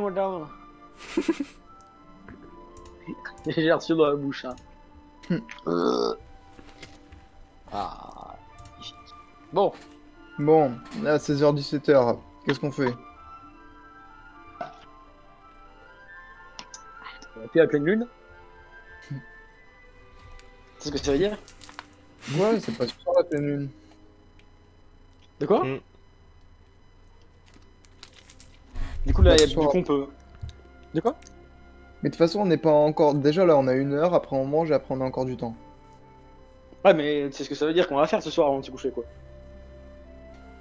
madame. J'ai reçu dans la bouche. Hein. Ah. Bon. Bon, là 16h-17h, qu'est-ce qu'on fait? On va appeler à pleine lune. C'est ce que ça veut dire? Ouais, c'est pas sur la pleine lune. De quoi? Mm. Du coup, là, Pas du sûr. coup, on peut. De quoi? Mais de toute façon, on n'est pas encore. Déjà là, on a 1 heure, après on mange et après on a encore du temps. Ouais, mais c'est ce que ça veut dire qu'on va faire ce soir avant de se coucher, quoi.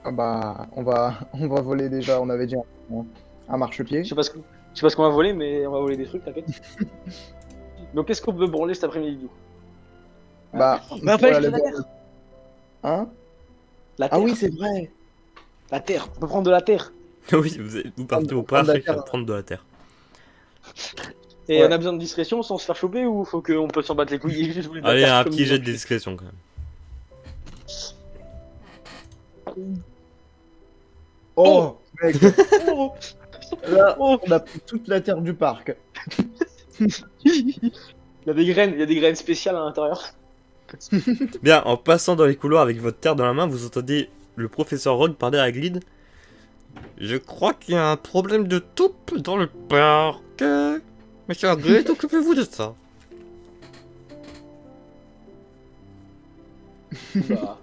Ah bah, on va voler déjà. On avait dit un marchepied. Je sais pas ce qu'on va voler, mais on va voler des trucs, t'inquiète. Donc, qu'est-ce qu'on peut branler cet après-midi, du coup? Bah, Mais après, voilà, je la les- terre. Hein? La Ah terre. oui, c'est vrai. La terre. On peut prendre de la terre. Oui, vous partez au Prendre de la parc terre. prendre de la terre. Et Ouais. on a besoin de discrétion sans se faire choper ou faut qu'on peut s'en battre les couilles et juste voler de la Allez, terre un comme petit des jet de enculés. discrétion quand même. Oh, mec, Oh, là, oh. on a pris toute la terre du parc. Il y a des graines spéciales à l'intérieur. Bien, en passant dans les couloirs avec votre terre dans la main, vous entendez le professeur Rogue parler à Glide. Je crois qu'il y a un problème de taupe dans le parc. Monsieur Glide, occupez-vous de ça. Bah,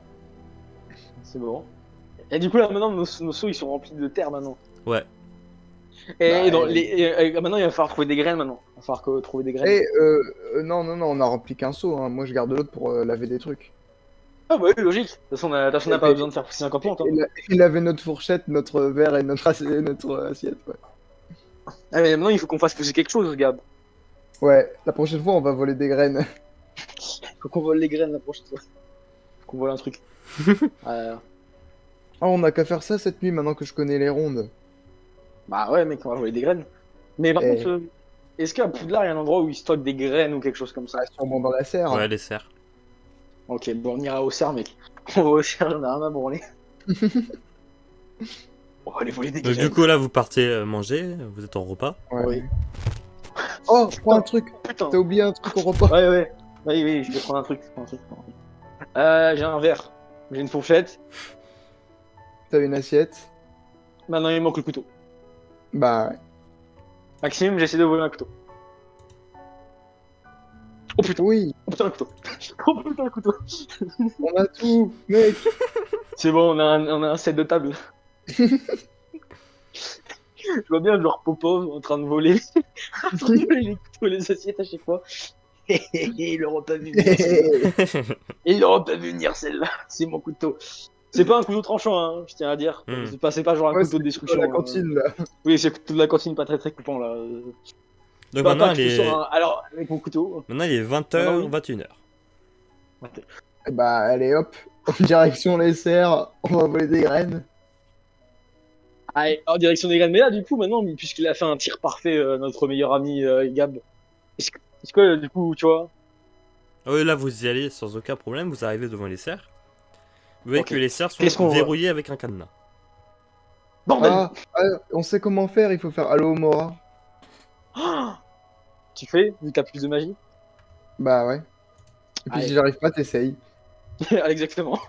c'est bon. Et du coup là maintenant nos seaux ils sont remplis de terre maintenant. Ouais. Et Bah, maintenant il va falloir trouver des graines maintenant. Il va falloir trouver des graines. Et non, non, non, on a rempli qu'un seau. Hein. Moi, je garde l'autre pour laver des trucs. Ah bah oui logique. De toute façon on n'a pas besoin de faire pousser un campement toi. Il avait notre fourchette, notre verre et notre assiette. Ouais. Ah mais maintenant il faut qu'on fasse pousser quelque chose Gab. Ouais, la prochaine fois, on va voler des graines. Faut qu'on vole les graines la prochaine fois. Faut qu'on vole un truc. Ah, on a qu'à faire ça cette nuit maintenant que je connais les rondes. Bah ouais mec on va voler des graines. Mais par Eh. contre est-ce qu'à Poudlard il y a un endroit où ils stockent des graines ou quelque chose comme ça? Ah, sûrement dans la serre. Ouais, les serres. Ok bon on ira au cerf mec. On va au cerf j'en ai rien à branler. On va aller voler des Donc graines. du coup là vous partez manger, vous êtes en repas. Ouais. Oui. Oh, je prends un truc. Putain. T'as oublié un truc au repas. Ouais, ouais. Oui, oui, je vais prendre un truc. J'ai un verre. J'ai une fourchette. T'as une assiette. Maintenant, il me manque le couteau. Bah ouais. Maxime, j'essaie de voler un couteau. Oh putain, Oui, oh putain, le couteau. Oh putain, le couteau. on a tout, mec. C'est bon, on a un set de table. Je vois bien genre Popov en train de voler. En train de voler les couteaux et les assiettes à chaque fois. Il l'aura pas vu venir celle-là. Il l'aura pas vu venir celle-là. C'est mon couteau. C'est pas un couteau tranchant, hein, je tiens à dire. Hmm. C'est pas genre un Ouais, couteau de c'est destruction. la cantine là. Oui, c'est le couteau de la cantine, pas très très coupant là. Donc Bah, maintenant pas il que ce est... soit un- Alors, avec mon couteau. Maintenant il est 20h, Maintenant, oui. 21h. Bah allez hop, en direction les serres, on va voler des graines. Allez, en direction des graines. Mais là, du coup, maintenant, puisqu'il a fait un tir parfait, notre meilleur ami Gab, est-ce que du coup, tu vois. Ah oui, là vous y allez sans aucun problème, vous arrivez devant les serres. Vous voyez Ok. que les serres sont Qu'est-ce qu'on voit verrouillées avec un cadenas. Bordel On sait comment faire, il faut faire Allo Mora. Ah tu fais, vu que t'as plus de magie. Bah ouais. Et puis Allez. si j'arrive pas, t'essayes. Exactement.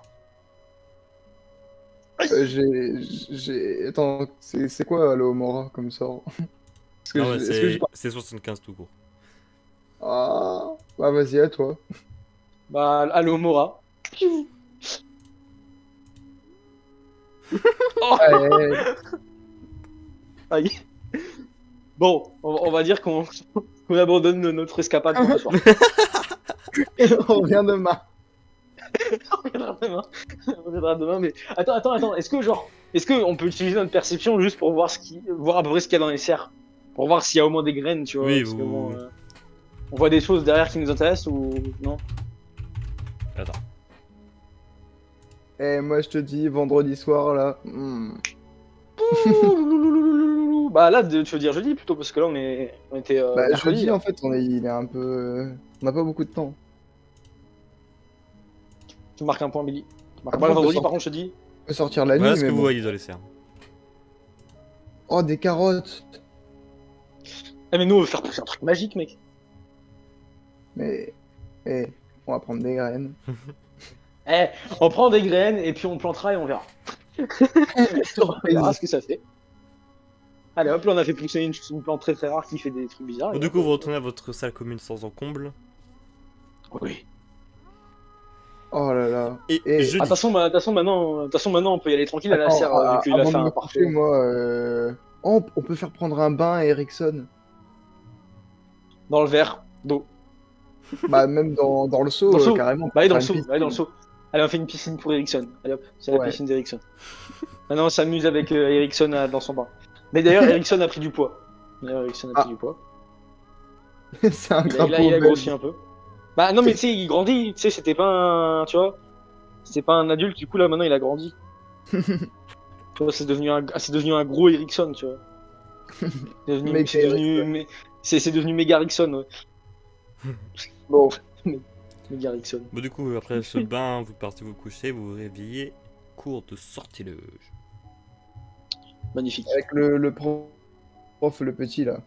Attends, c'est quoi Allo Mora comme sort? Parce que Ah ouais, est-ce que j'ai pas- c'est 75 tout court. Ah, bah vas-y, à toi. Bah, allô, Mora. Oh, Allez, aïe. Bon, on va dire qu'on abandonne notre escapade pour ce soir. on revient demain. On reviendra demain. On reviendra demain, mais attends. Est-ce qu'on peut utiliser notre perception juste pour voir voir à peu près ce qu'il y a dans les serres, pour voir s'il y a au moins des graines, tu vois. Oui, parce que vous- bon, on voit des choses derrière qui nous intéressent ou non? Attends. Et moi je te dis, vendredi soir là. Bah là, tu veux dire jeudi plutôt, parce que là on était Bah mercredi. jeudi en fait, il est un peu. On n'a pas beaucoup de temps. Tu marques un point, Billy. Tu marques un Après, point. on peut Vendredi, sortir. par contre, je te dis. On peut sortir la nuit, Voilà ce mais que vous bon. voyez dans les serres. Oh, des carottes. Eh, mais nous, on veut faire pousser un truc magique, mec. Mais, on va prendre des graines. Eh, on prend des graines et puis on plantera et on verra. On verra ce que ça fait. Allez hop, là on a fait pousser une plante très très rare qui fait des trucs bizarres. Bon, du coup, vous retournez à votre salle commune sans encombre. Oui. Oh là là. Et Et- jeudi. Attention, maintenant on peut y aller tranquille à la serre vu qu'il a avant fait de me un coucher, parfait. moi, on peut faire prendre un bain à Ericsson. Dans le verre d'eau. Bah, même dans le seau, Dans le seau. carrément. Bah, allez dans le Faire seau, une allez dans le piscine. seau. Allez, on fait une piscine pour Ericsson. Allez hop, c'est la Ouais. piscine d'Ericsson. Maintenant on s'amuse avec Ericsson dans son bain. Mais d'ailleurs, Ericsson a pris du poids. C'est un Il crapaud a belge. grossi un peu. Bah non mais tu sais, il grandit, tu sais, c'était pas un... Tu vois, c'était pas un adulte, du coup là maintenant il a grandi. Tu vois, c'est devenu un gros Ericsson, tu vois. Mec, C'est devenu méga Ericsson, ouais. Bon, Méga Ericsson. Bon, du coup, après ce bain, vous partez vous coucher, vous vous réveillez. Cours de sortilège. Magnifique. avec le prof, le petit là.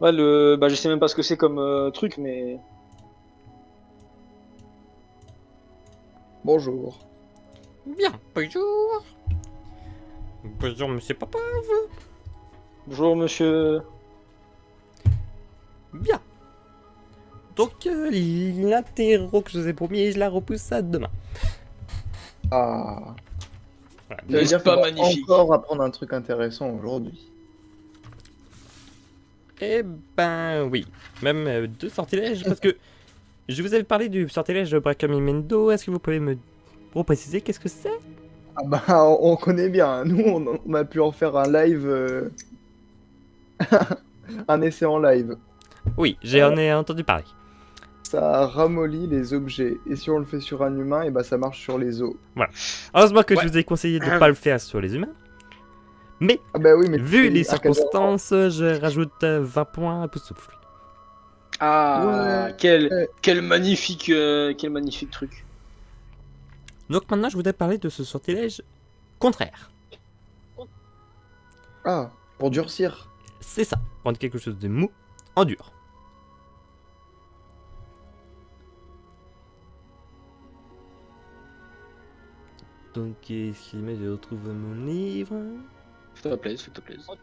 Ouais, bah je sais même pas ce que c'est comme truc, mais... Bonjour. Bien, bonjour. Bonjour, monsieur papa. Bonjour monsieur... Bien. Donc, l'interro que je vous ai promis, je la repousse à demain. Ah. Voilà. Ça veut N'est-ce dire pas qu'on va magnifique? encore apprendre un truc intéressant aujourd'hui. Eh ben, oui. Même deux sortilèges, parce que je vous avais parlé du sortilège de Bracamimendo. Est-ce que vous pouvez me repréciser qu'est-ce que c'est? Ah bah, on connaît bien. Nous, on a pu en faire un live. Un essai en live. Oui, j'en ai entendu parler. Ça ramollit les objets. Et si on le fait sur un humain, et bah ça marche sur les os. Heureusement que Ouais. je vous ai conseillé de ne pas le faire sur les humains. Mais, Ah bah oui, mais vu les à quel moment circonstances, je rajoute 20 points à Poussoufle. Ah, Ouais. quel magnifique truc. Donc maintenant, je voudrais parler de ce sortilège contraire. Ah, pour durcir. C'est ça, rendre quelque chose de mou en dur. Donc, excusez-moi, je retrouve mon livre. Fais-toi plaisir, fais-toi plaisir.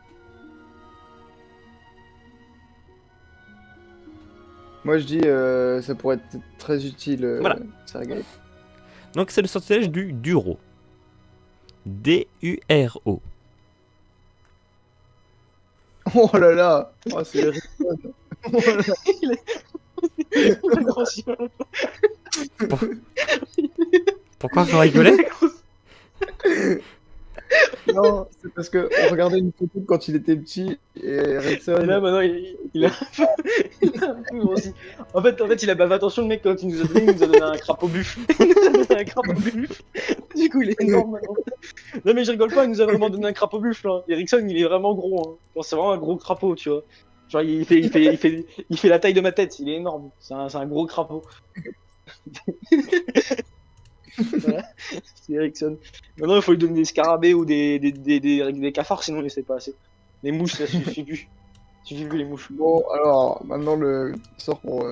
Moi je dis, ça pourrait être très utile, Voilà. Sergei. Donc, c'est le sortilège du Duro. D-U-R-O. Oh là là, oh, c'est Ericsson. Oh là là. Pourquoi vous rigolez? Non, c'est parce que on regardait une photo de quand il était petit et Ericsson. Et là maintenant il a un peu grossi. En fait il a pas fait attention le mec quand il nous a donné un crapaud buffle. Il nous a donné un crapaud buffle. Du coup il est énorme maintenant. Non mais je rigole pas, il nous a vraiment donné un crapaud buffle. Hein. Ericsson il est vraiment gros. Hein. Genre, c'est vraiment un gros crapaud, tu vois. Genre il fait la taille de ma tête, il est énorme. C'est un gros crapaud. Voilà, c'est Ericsson. Maintenant il faut lui donner des scarabées ou des cafards, sinon il sait pas assez. Les mouches ça suffit plus. Suffit plus les mouches. Bon, alors maintenant le sort pour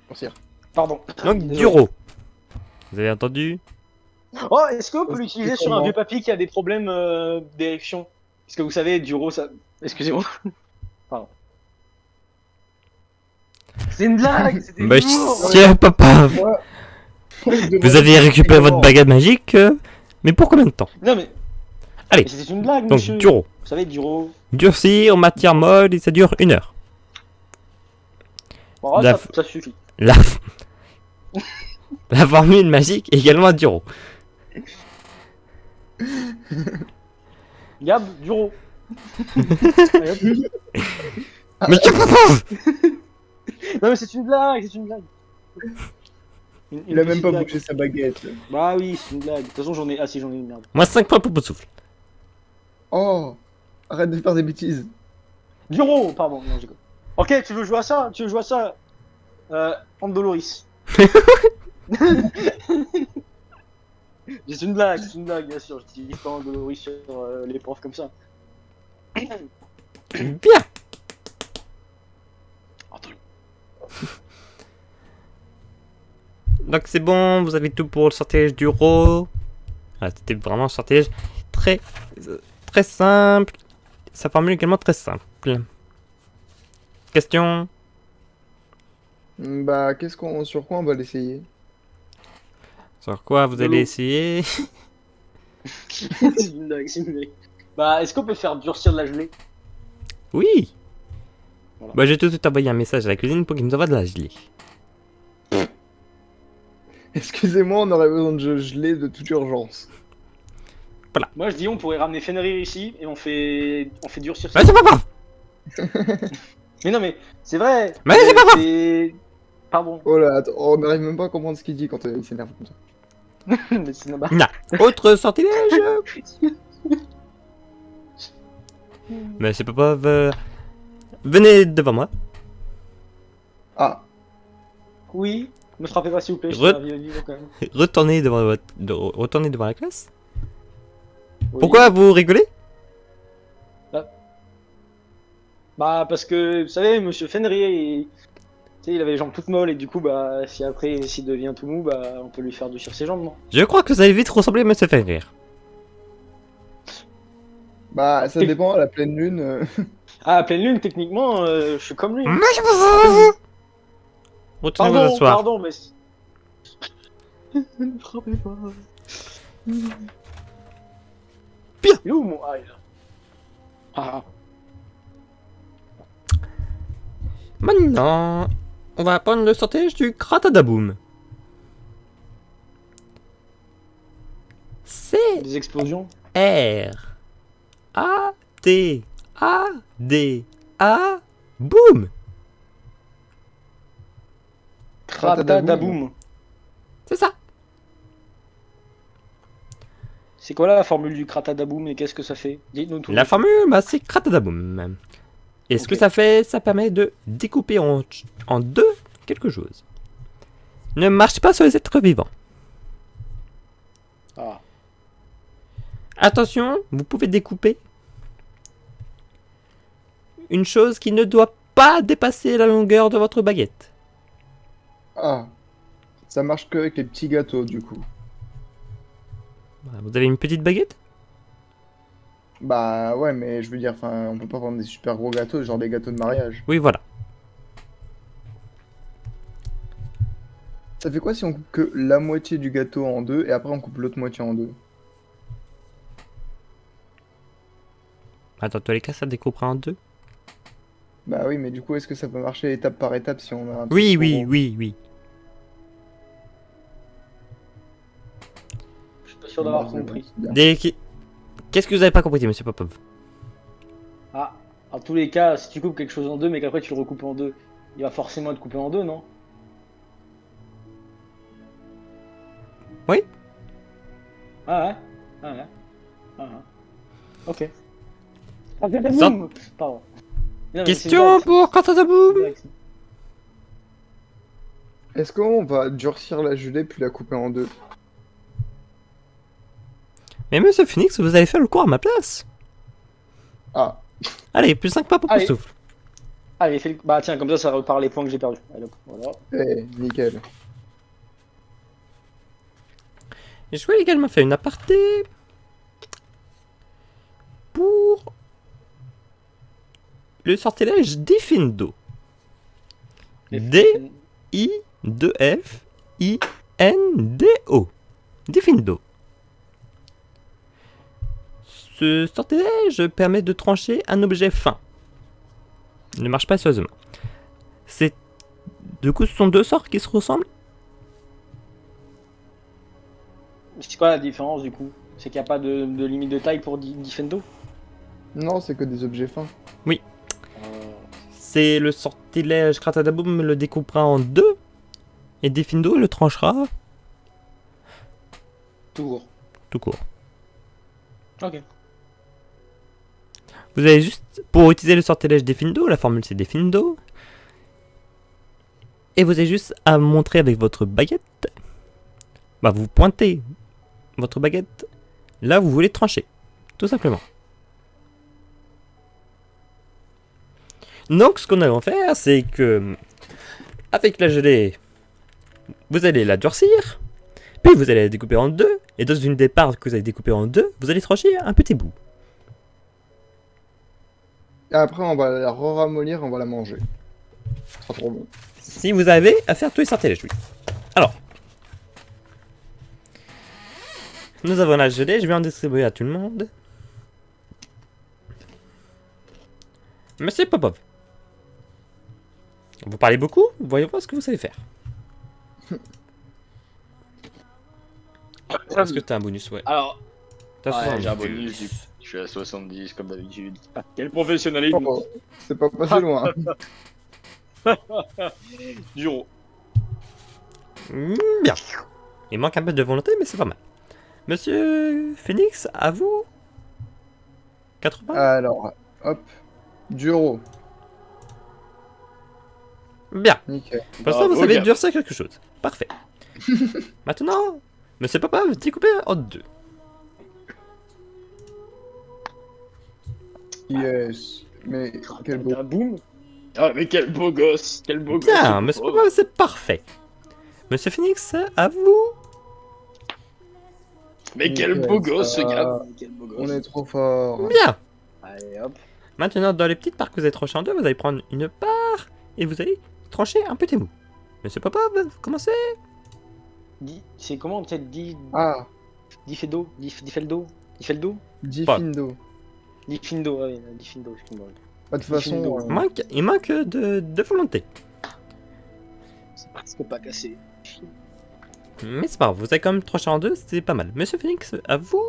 durcir. Pardon. Donc, Désolé. Duro. Vous avez entendu? Oh, est-ce qu'on peut l'utiliser sur un vieux papy qui a des problèmes d'érection? Parce que vous savez, Duro ça. Excusez-moi. Pardon. C'est une blague! C'était Bah, l'humour. tiens, papa. Moi, Vous avez récupéré votre baguette magique, mais pour combien de temps? Non mais. Allez. Mais c'était une blague, Donc, monsieur. Duro. Vous savez, Duro. Durci en matière molle et ça dure 1 heure. Bon, La- ça suffit. La, la formule magique également à Duro. Gab, Duro. Allez, hop. Mais tu proposes? Non mais c'est une blague, c'est une blague. il a même petite pas blague. bougé sa baguette. Bah oui, c'est une blague. De toute façon, j'en ai. Ah si, j'en ai une merde. Moi 5 points pour Poussoufle. Oh, arrête de faire des bêtises. Duro, pardon. Non, j'ai quoi. Ok, tu veux jouer à ça? Tu veux jouer à ça? Andoloris. C'est une blague, bien sûr. Je dis pas Andoloris sur les profs comme ça. Bien. Donc c'est bon, vous avez tout pour le sortilège du RAW. Ah, c'était vraiment un sortilège très, très simple. Sa formule également très simple. Question? Bah, sur quoi on va l'essayer? Sur quoi vous De allez l'eau. essayer? C'est une blague, c'est une blague. Bah, est-ce qu'on peut faire durcir de la gelée? Oui. Voilà. Bah j'ai tout de suite envoyé un message à la cuisine pour qu'il nous envoie de la gelée. Excusez-moi, on aurait besoin de gelée de toute urgence. Moi, je dis, on pourrait ramener Fenrir ici et on fait durcir. Mais c'est pas grave. Mais non, mais c'est vrai. Mais c'est pas grave. c'est- Pardon. Oh là, attends, on n'arrive même pas à comprendre ce qu'il dit quand il s'énerve comme ça. Mais c'est normal. Autre sortilège. Mais c'est pas grave. Venez devant moi. Ah, Oui. Me frappez pas, s'il vous plaît. Je Re- suis vivant quand même. Retournez retournez devant la classe. Oui. Pourquoi vous rigolez? Bah, parce que, vous savez, monsieur Fenrir, tu sais, il avait les jambes toutes molles et du coup, bah, si après, s'il devient tout mou, bah, on peut lui faire durcir ses jambes, non? Je crois que vous allez vite ressembler à Monsieur Fenrir. bah, ça dépend, à la pleine lune. Ah, à pleine lune, techniquement, je suis comme lui. Retournez vous Pardon, asseoir. pardon, mais. Ne me frappez pas. Bien. Il est où mon. Ah, il est là. Ah, Maintenant, on va prendre le sortilège du Kratadaboum. C'est des explosions. R A T A D A boum. Kratadaboum. C'est ça. C'est quoi la formule du Kratadaboum et qu'est-ce que ça fait? Dites-nous tout. La formule, bah, c'est Kratadaboum. Et ce que Ok. ça fait, ça permet de découper en deux quelque chose. Ne marche pas sur les êtres vivants. Ah. Attention, vous pouvez découper une chose qui ne doit pas dépasser la longueur de votre baguette. Ah, ça marche que avec les petits gâteaux, du coup. Voilà, vous avez une petite baguette? Bah ouais, mais je veux dire, enfin, on peut pas prendre des super gros gâteaux, genre des gâteaux de mariage. Oui, voilà. Ça fait quoi si on coupe que la moitié du gâteau en deux et après on coupe l'autre moitié en deux? Attends, dans tous les cas, ça découpera en deux. Bah oui, mais du coup, est-ce que ça peut marcher étape par étape si on a un truc Oui, trop oui, gros? oui, oui. Je suis pas sûr d'avoir Bah, c'est bon, compris. c'est bien. Qu'est-ce que vous avez pas compris, monsieur Popov? Ah. En tous les cas, si tu coupes quelque chose en deux, mais qu'après tu le recoupes en deux, il va forcément être coupé en deux, non? Oui. Ah ouais. Ah ouais. Ah ouais. Ok. Kratadaboum. Pardon. Non, mais c'est une Question blague, pour c'est une Kratadaboum. blague. Est-ce qu'on va durcir la gelée puis la couper en deux? Mais monsieur Phoenix, vous allez faire le cours à ma place. Ah, Allez, plus 5 pas pour Allez. souffle. Allez, fais le... Bah tiens, comme ça repart les points que j'ai perdus. Allez, hop, voilà. nickel. Et je vais également faire une aparté pour le sortilège Diffindo. D I 2 F I N D O. Diffindo. Ce sortilège permet de trancher un objet fin. Il ne marche pas sérieusement. C'est du coup ce sont deux sorts qui se ressemblent. C'est quoi la différence du coup? C'est qu'il n'y a pas de limite de taille pour Diffendo? Non, c'est que des objets fins. C'est le sortilège Kratadaboum le découpera en deux et Diffindo le tranchera Tout court. tout court. Ok. Vous avez juste, pour utiliser le sortilège Diffindo, la formule c'est Diffindo. Et vous avez juste à montrer avec votre baguette. Bah vous pointez votre baguette là où vous voulez trancher. Tout simplement. Donc ce qu'on va faire c'est que avec la gelée, vous allez la durcir, puis vous allez la découper en deux, et dans une des parts que vous allez découper en deux, vous allez trancher un petit bout. Et après, on va la ramollir, on va la manger. Ce sera trop bon. Si vous avez à faire tous les sortilèges, oui. Alors, nous avons la gelée, je vais en distribuer à tout le monde. Monsieur Popov, vous parlez beaucoup, voyons voir ce que vous savez faire. Est-ce que t'as un bonus? Ouais. Alors, T'as ouais, 70. j'ai un bonus. Je suis à 70 comme d'habitude. Ah, quel professionnalisme. Oh, c'est pas passé loin. Duro. Bien. Il manque un peu de volonté, mais c'est pas mal. Monsieur Phoenix, à vous 80. Alors, hop. Duro. Bien. Nickel. Pour l'instant, vous Bravo, savez Gab. durcir quelque chose. Parfait. Maintenant, monsieur Papa, vous découpez en deux. Yes. Mais quel beau. Un boum. Ah, mais quel beau gosse. Quel beau Bien, gosse. monsieur Papa, c'est parfait. Monsieur Phoenix, à vous. Mais quel Nickel, beau gosse, ce ça gars. va. Quel beau On gosse. est trop fort. Bien. Allez, hop. Maintenant, dans les petites parts que vous avez tranchées en deux, vous allez prendre une part et vous allez trancher un petit bout. Monsieur Papa, vous commencez. C'est comment, peut-être Ah, Diffeldo. Diffeldo. Diffeldo. Diffindo. Diffindo, ouais, Diffindo, excuse-moi. Bah, de toute façon, Il manque de volonté. C'est presque pas cassé. Mais c'est pas grave, vous avez quand même tranché en deux, c'est pas mal. Monsieur Phoenix, à vous.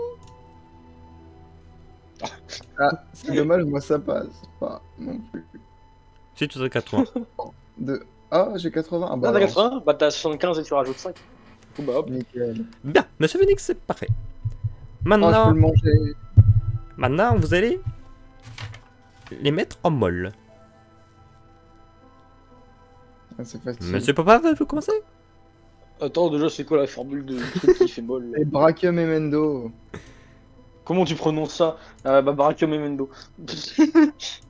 c'est dommage, moi ça passe pas non plus. J'ai tout à 80. Ah, j'ai 80. Ah, Ah, bah, t'as alors, 80. Bah, t'as 75 et tu rajoutes 5. Oh, bah, hop. nickel. Bien, monsieur Phoenix, c'est parfait. Ah, je Maintenant, peux le manger. maintenant, vous allez les mettre en molle. Ah, c'est facile. Monsieur Papa, vous commencez. Attends, déjà, c'est quoi la formule de truc qui fait molle là Et Brachium et Mendo. Comment tu prononces ça? Bah, Barakium Emendo.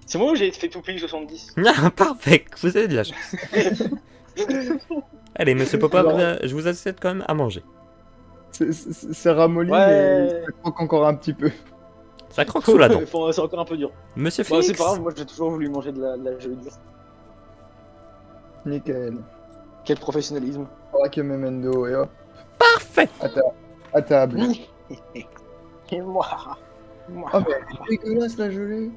C'est moi ou j'ai fait tout pile 70? Ah, parfait, vous avez de la chance. Allez, monsieur Papa, Alors- je vous incite quand même à manger. C'est ramolli, Ouais. mais ça croque encore un petit peu. Ça croque sous la dent. C'est encore un peu dur. Monsieur Bah, Phoenix, c'est pas grave, moi j'ai toujours voulu manger de la gelée dure. Nickel. Quel professionnalisme. Brachium et Mendo, et hop, parfait. à table. Et moi. Ah, mais elle est dégueulasse la gelée.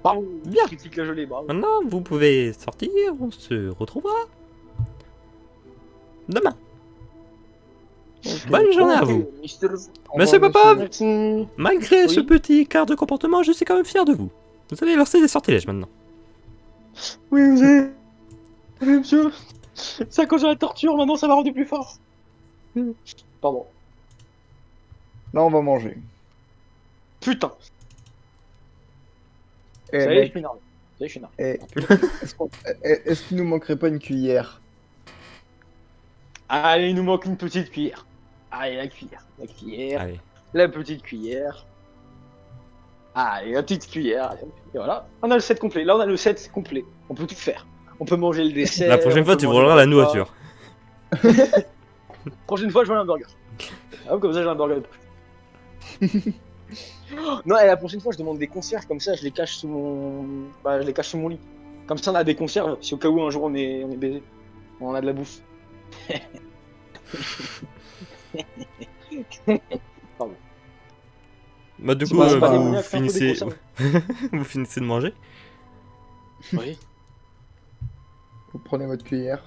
Bravo. Bien. Critique la gelée, bravo. Maintenant, vous pouvez sortir, on se retrouvera demain. Ok. Bonne journée à vous. Mister... Au Monsieur revoir, Papa, Merci. malgré ce Oui. petit écart de comportement, je suis quand même fier de vous. Vous allez lancer des sortilèges maintenant. Oui, vous avez... Oui, monsieur. C'est à cause de la torture, maintenant ça m'a rendu plus fort. Pardon. Là, on va manger. Putain. Eh, Ça y est, je mec, suis énervé. Ça y est, je suis énervé. est-ce qu'il nous manquerait pas une cuillère? Allez, il nous manque une petite cuillère. Allez, la cuillère. La cuillère. Allez. La petite cuillère. Allez, la petite cuillère. Et voilà. On a le set complet. Là, on a le set complet. On peut tout faire. On peut manger le dessert. La prochaine on fois, peut tu manger voleras le la repas. nourriture. Prochaine fois, je veux un burger. Ah, comme ça, j'ai un burger. Non, et la prochaine fois, je demande des conserves. Comme ça, je les cache sous mon. Bah, je les cache sous mon lit. Comme ça, on a des conserves. Si au cas où un jour on est baisé, on a de la bouffe. Bah, du C'est coup, pas- c'est pas vous, démoniaque, c'est un peu des finissez... conserves. vous finissez de manger. Oui. Vous prenez votre cuillère.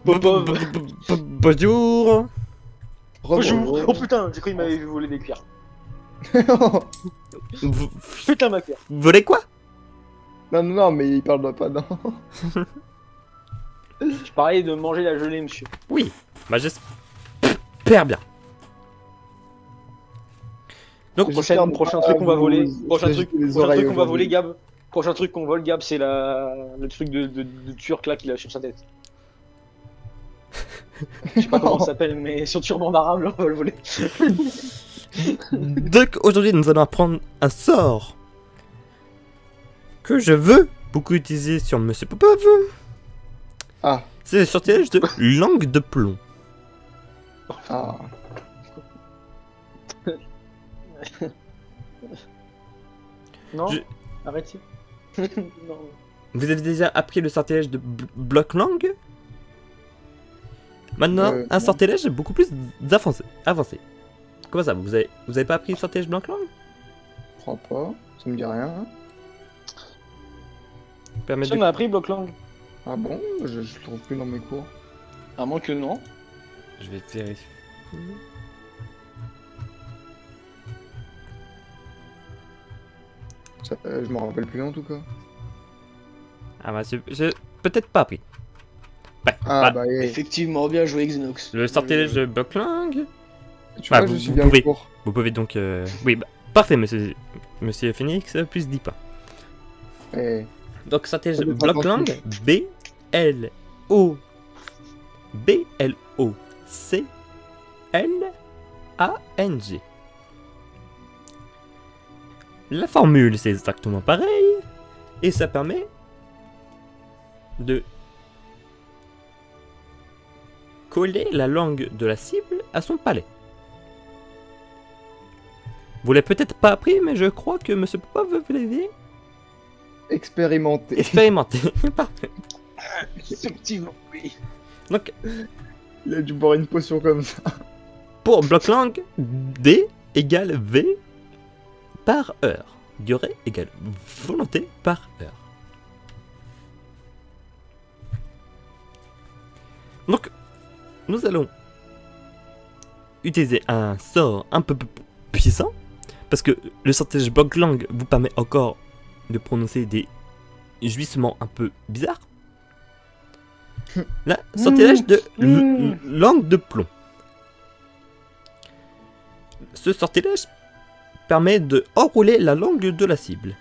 Popov. Bonjour. Bonjour. Oh putain, j'ai cru qu'il m'avait vu voler des cuillères. Vous Putain, ma cuillère. vous volez quoi? Non, non, non, mais il parle pas, non. Je parlais de manger la gelée, monsieur. Oui, bah j'espère bien. Donc, J'espère Prochain ne truc pas qu'on va vous voler. Prochain agiter truc les qu'on oreilles va aujourd'hui. voler, Gab. Prochain truc qu'on vole, Gab, c'est le truc de turc là qu'il a sur sa tête. Je sais pas comment ça s'appelle, mais sur turban d'arabe, là, on va le voler. donc aujourd'hui, nous allons apprendre un sort que je veux beaucoup utilisé sur Monsieur Popov. Ah, C'est le sortilège de langue de plomb. ah. Non, Je- arrêtez. Non. Vous avez déjà appris le sortilège de bloc-langue? Maintenant, un non. sortilège beaucoup plus avancé. Comment ça, vous avez pas appris le sortilège bloc-langue? Je crois pas. Ça me dit rien. Permet Si on de... a appris bloc-langue. Ah bon? Je le trouve plus dans mes cours. À moins que non. Je vais vérifier. Je m'en rappelle plus en tout cas. Ah bah, j'ai peut-être pas appris. Bref, Ah bah, bah, Effectivement, bien joué, Xenox. le sortilège de bloc-langue. tu bah, vois, vous- je suis vous bien pouvez. au cours. Vous pouvez donc... Oui, bah, parfait, monsieur Phoenix, plus 10 points. Eh, Donc, sortilège Ça de dépend bloc-langue, B-L-O-C-L-A-N-G. La formule, c'est exactement pareil. Et ça permet de coller la langue de la cible à son palais. Vous l'avez peut-être pas appris, mais je crois que Monsieur Popov vous l'avez expérimenté. expérimenté. Parfait. Effectivement, oui. Donc, Il a dû boire une potion comme ça. pour bloc-langue, D égale V par heure. Durée égale volonté par heure. Donc, nous allons utiliser un sort un peu plus puissant, parce que le sortilège bloc-langue vous permet encore de prononcer des jouissements un peu bizarres. Là, sortilège de langue de plomb. Ce sortilège permet de enrouler la langue de la cible.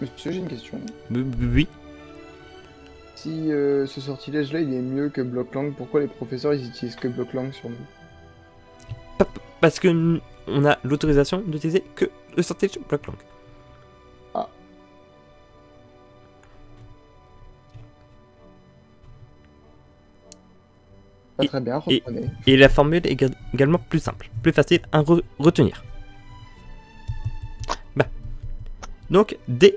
Monsieur, j'ai une question. Oui. Si ce sortilège-là, il est mieux que bloc-langue, pourquoi les professeurs, ils utilisent que bloc-langue sur nous? Parce que on a l'autorisation d'utiliser que le sortilège bloc-langue. Ah. Pas Et- très bien, reprenez. Et la formule est également plus simple, plus facile à retenir. Bah. Donc D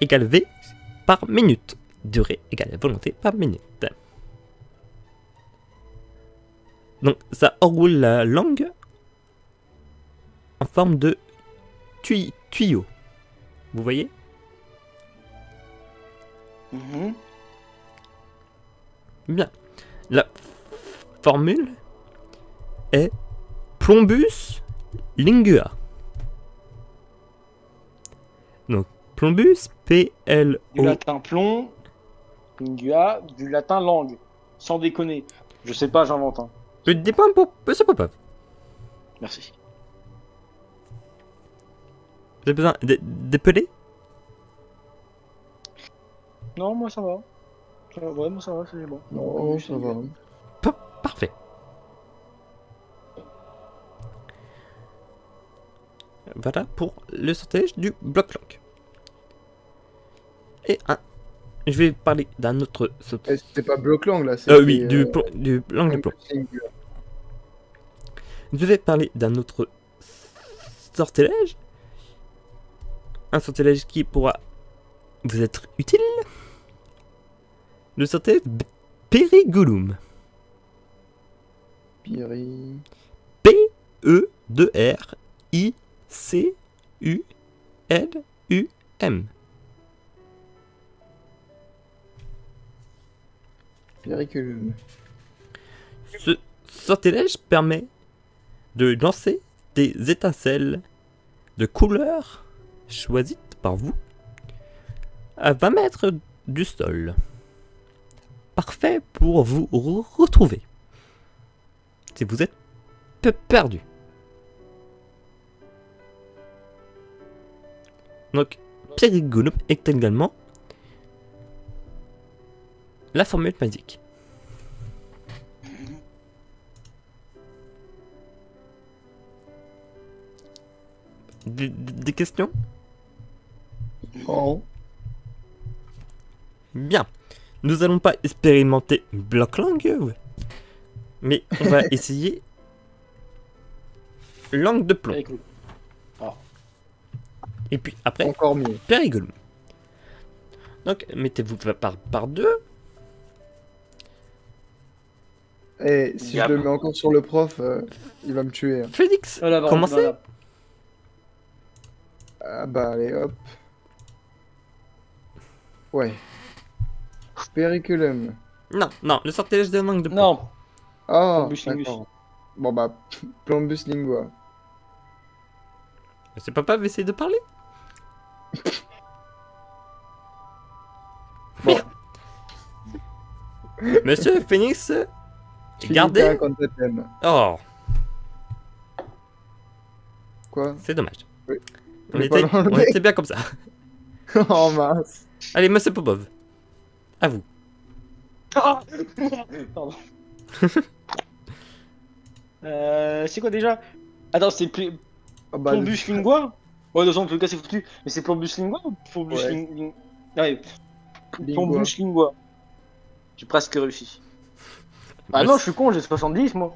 égale V par minute. Durée égale volonté par minute. Donc ça enroule la langue en forme de tuyau. Vous voyez? Mhm. Bien. La formule est plombus lingua. Donc plombus, Du P-L-O... latin plomb, lingua, du latin langue. Sans déconner. Je sais pas, j'invente. Hein. Je dis pas pour Monsieur Popov. Merci. Vous avez besoin d'épeler? Non, moi ça va. Ouais, moi ça va, c'est bon. Non, ça va. Parfait. Voilà pour le sortilège du bloc-langue. Et je vais parler d'un autre Eh, c'était pas bloc-langue là, oui, du langue de plomb. Je vais parler d'un autre sortilège. Un sortilège qui pourra vous être utile. Le sortilège Perigulum. Piri... P-E-2-R-I-C-U-L-U-M. Piriculum. Ce sortilège permet de lancer des étincelles de couleur choisies par vous à 20 mètres du sol. Parfait pour vous retrouver si vous êtes perdu. Donc, Perigulum est également la formule magique. Des questions? Oh. Bien. Nous allons pas expérimenter Blocklang, mais on va essayer langue de plomb. Avec nous. Et puis après, Encore mieux. Périgolum. Donc, mettez-vous par deux. Et si Yep. je le mets encore sur le prof, il va me tuer. Hein. Phoenix, Voilà, voilà, commencez. voilà. Ah bah allez, hop. Ouais. Periculum. Non, non, le sortilège de langue de plomb. Non, Ah, Plombus lingus. d'accord. Bon bah, Plombus lingua. C'est papa va essayer de parler. Bon. Monsieur Phoenix, Finita gardez. cantatem. Oh, Quoi? c'est dommage. Oui. On J'ai pas était, l'enlevé. on était bien comme ça. Oh mince. Allez, monsieur Popov, à vous. Ah pardon. C'est quoi déjà? Attends, c'est Ah bah, Plombus lingua? Ouais, de toute façon, en tout cas, c'est foutu. Mais c'est Plombus lingua ou Plombus Ouais. Ouais, Lingua. Plombus lingua. J'ai presque réussi. Ah Monsieur- non, je suis con, j'ai 70 moi.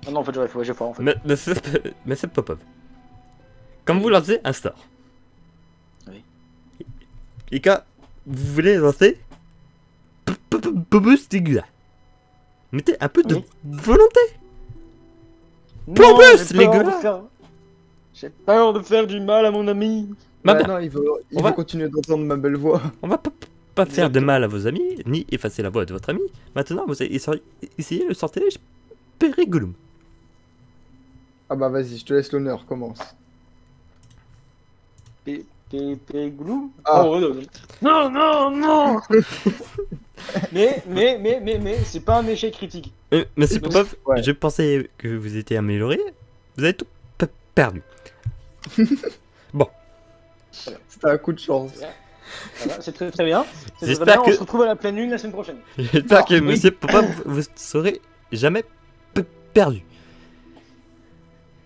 Ah non, en fait, j'ai fort en fait. Monsieur Popov, comme vous lancez un sort. Oui. Et quand vous voulez lancer Popus Ligua, mettez un peu de Oui. volonté. Non, Plombus, j'ai les peur gars. de faire- J'ai peur de faire du mal à mon ami. Bah, Bah bah, non, il on veut va- continuer d'entendre ma belle voix. on va pas faire de Exactement. mal à vos amis, ni effacer la voix de votre ami. Maintenant, vous allez essayer le sortilège Périgolum. Ah bah vas-y, je te laisse l'honneur, commence. Péglou. Ah. Oh, non, non, non. mais, c'est pas un échec critique. Monsieur Mais- Popov, ouais. je pensais que vous étiez amélioré. Vous avez tout perdu. C'était un coup de chance. Voilà, c'est très très bien. C'est très J'espère bien. On que- se retrouve à la pleine lune la semaine prochaine. J'espère Ah, que oui. Monsieur Popov, vous serez jamais perdu.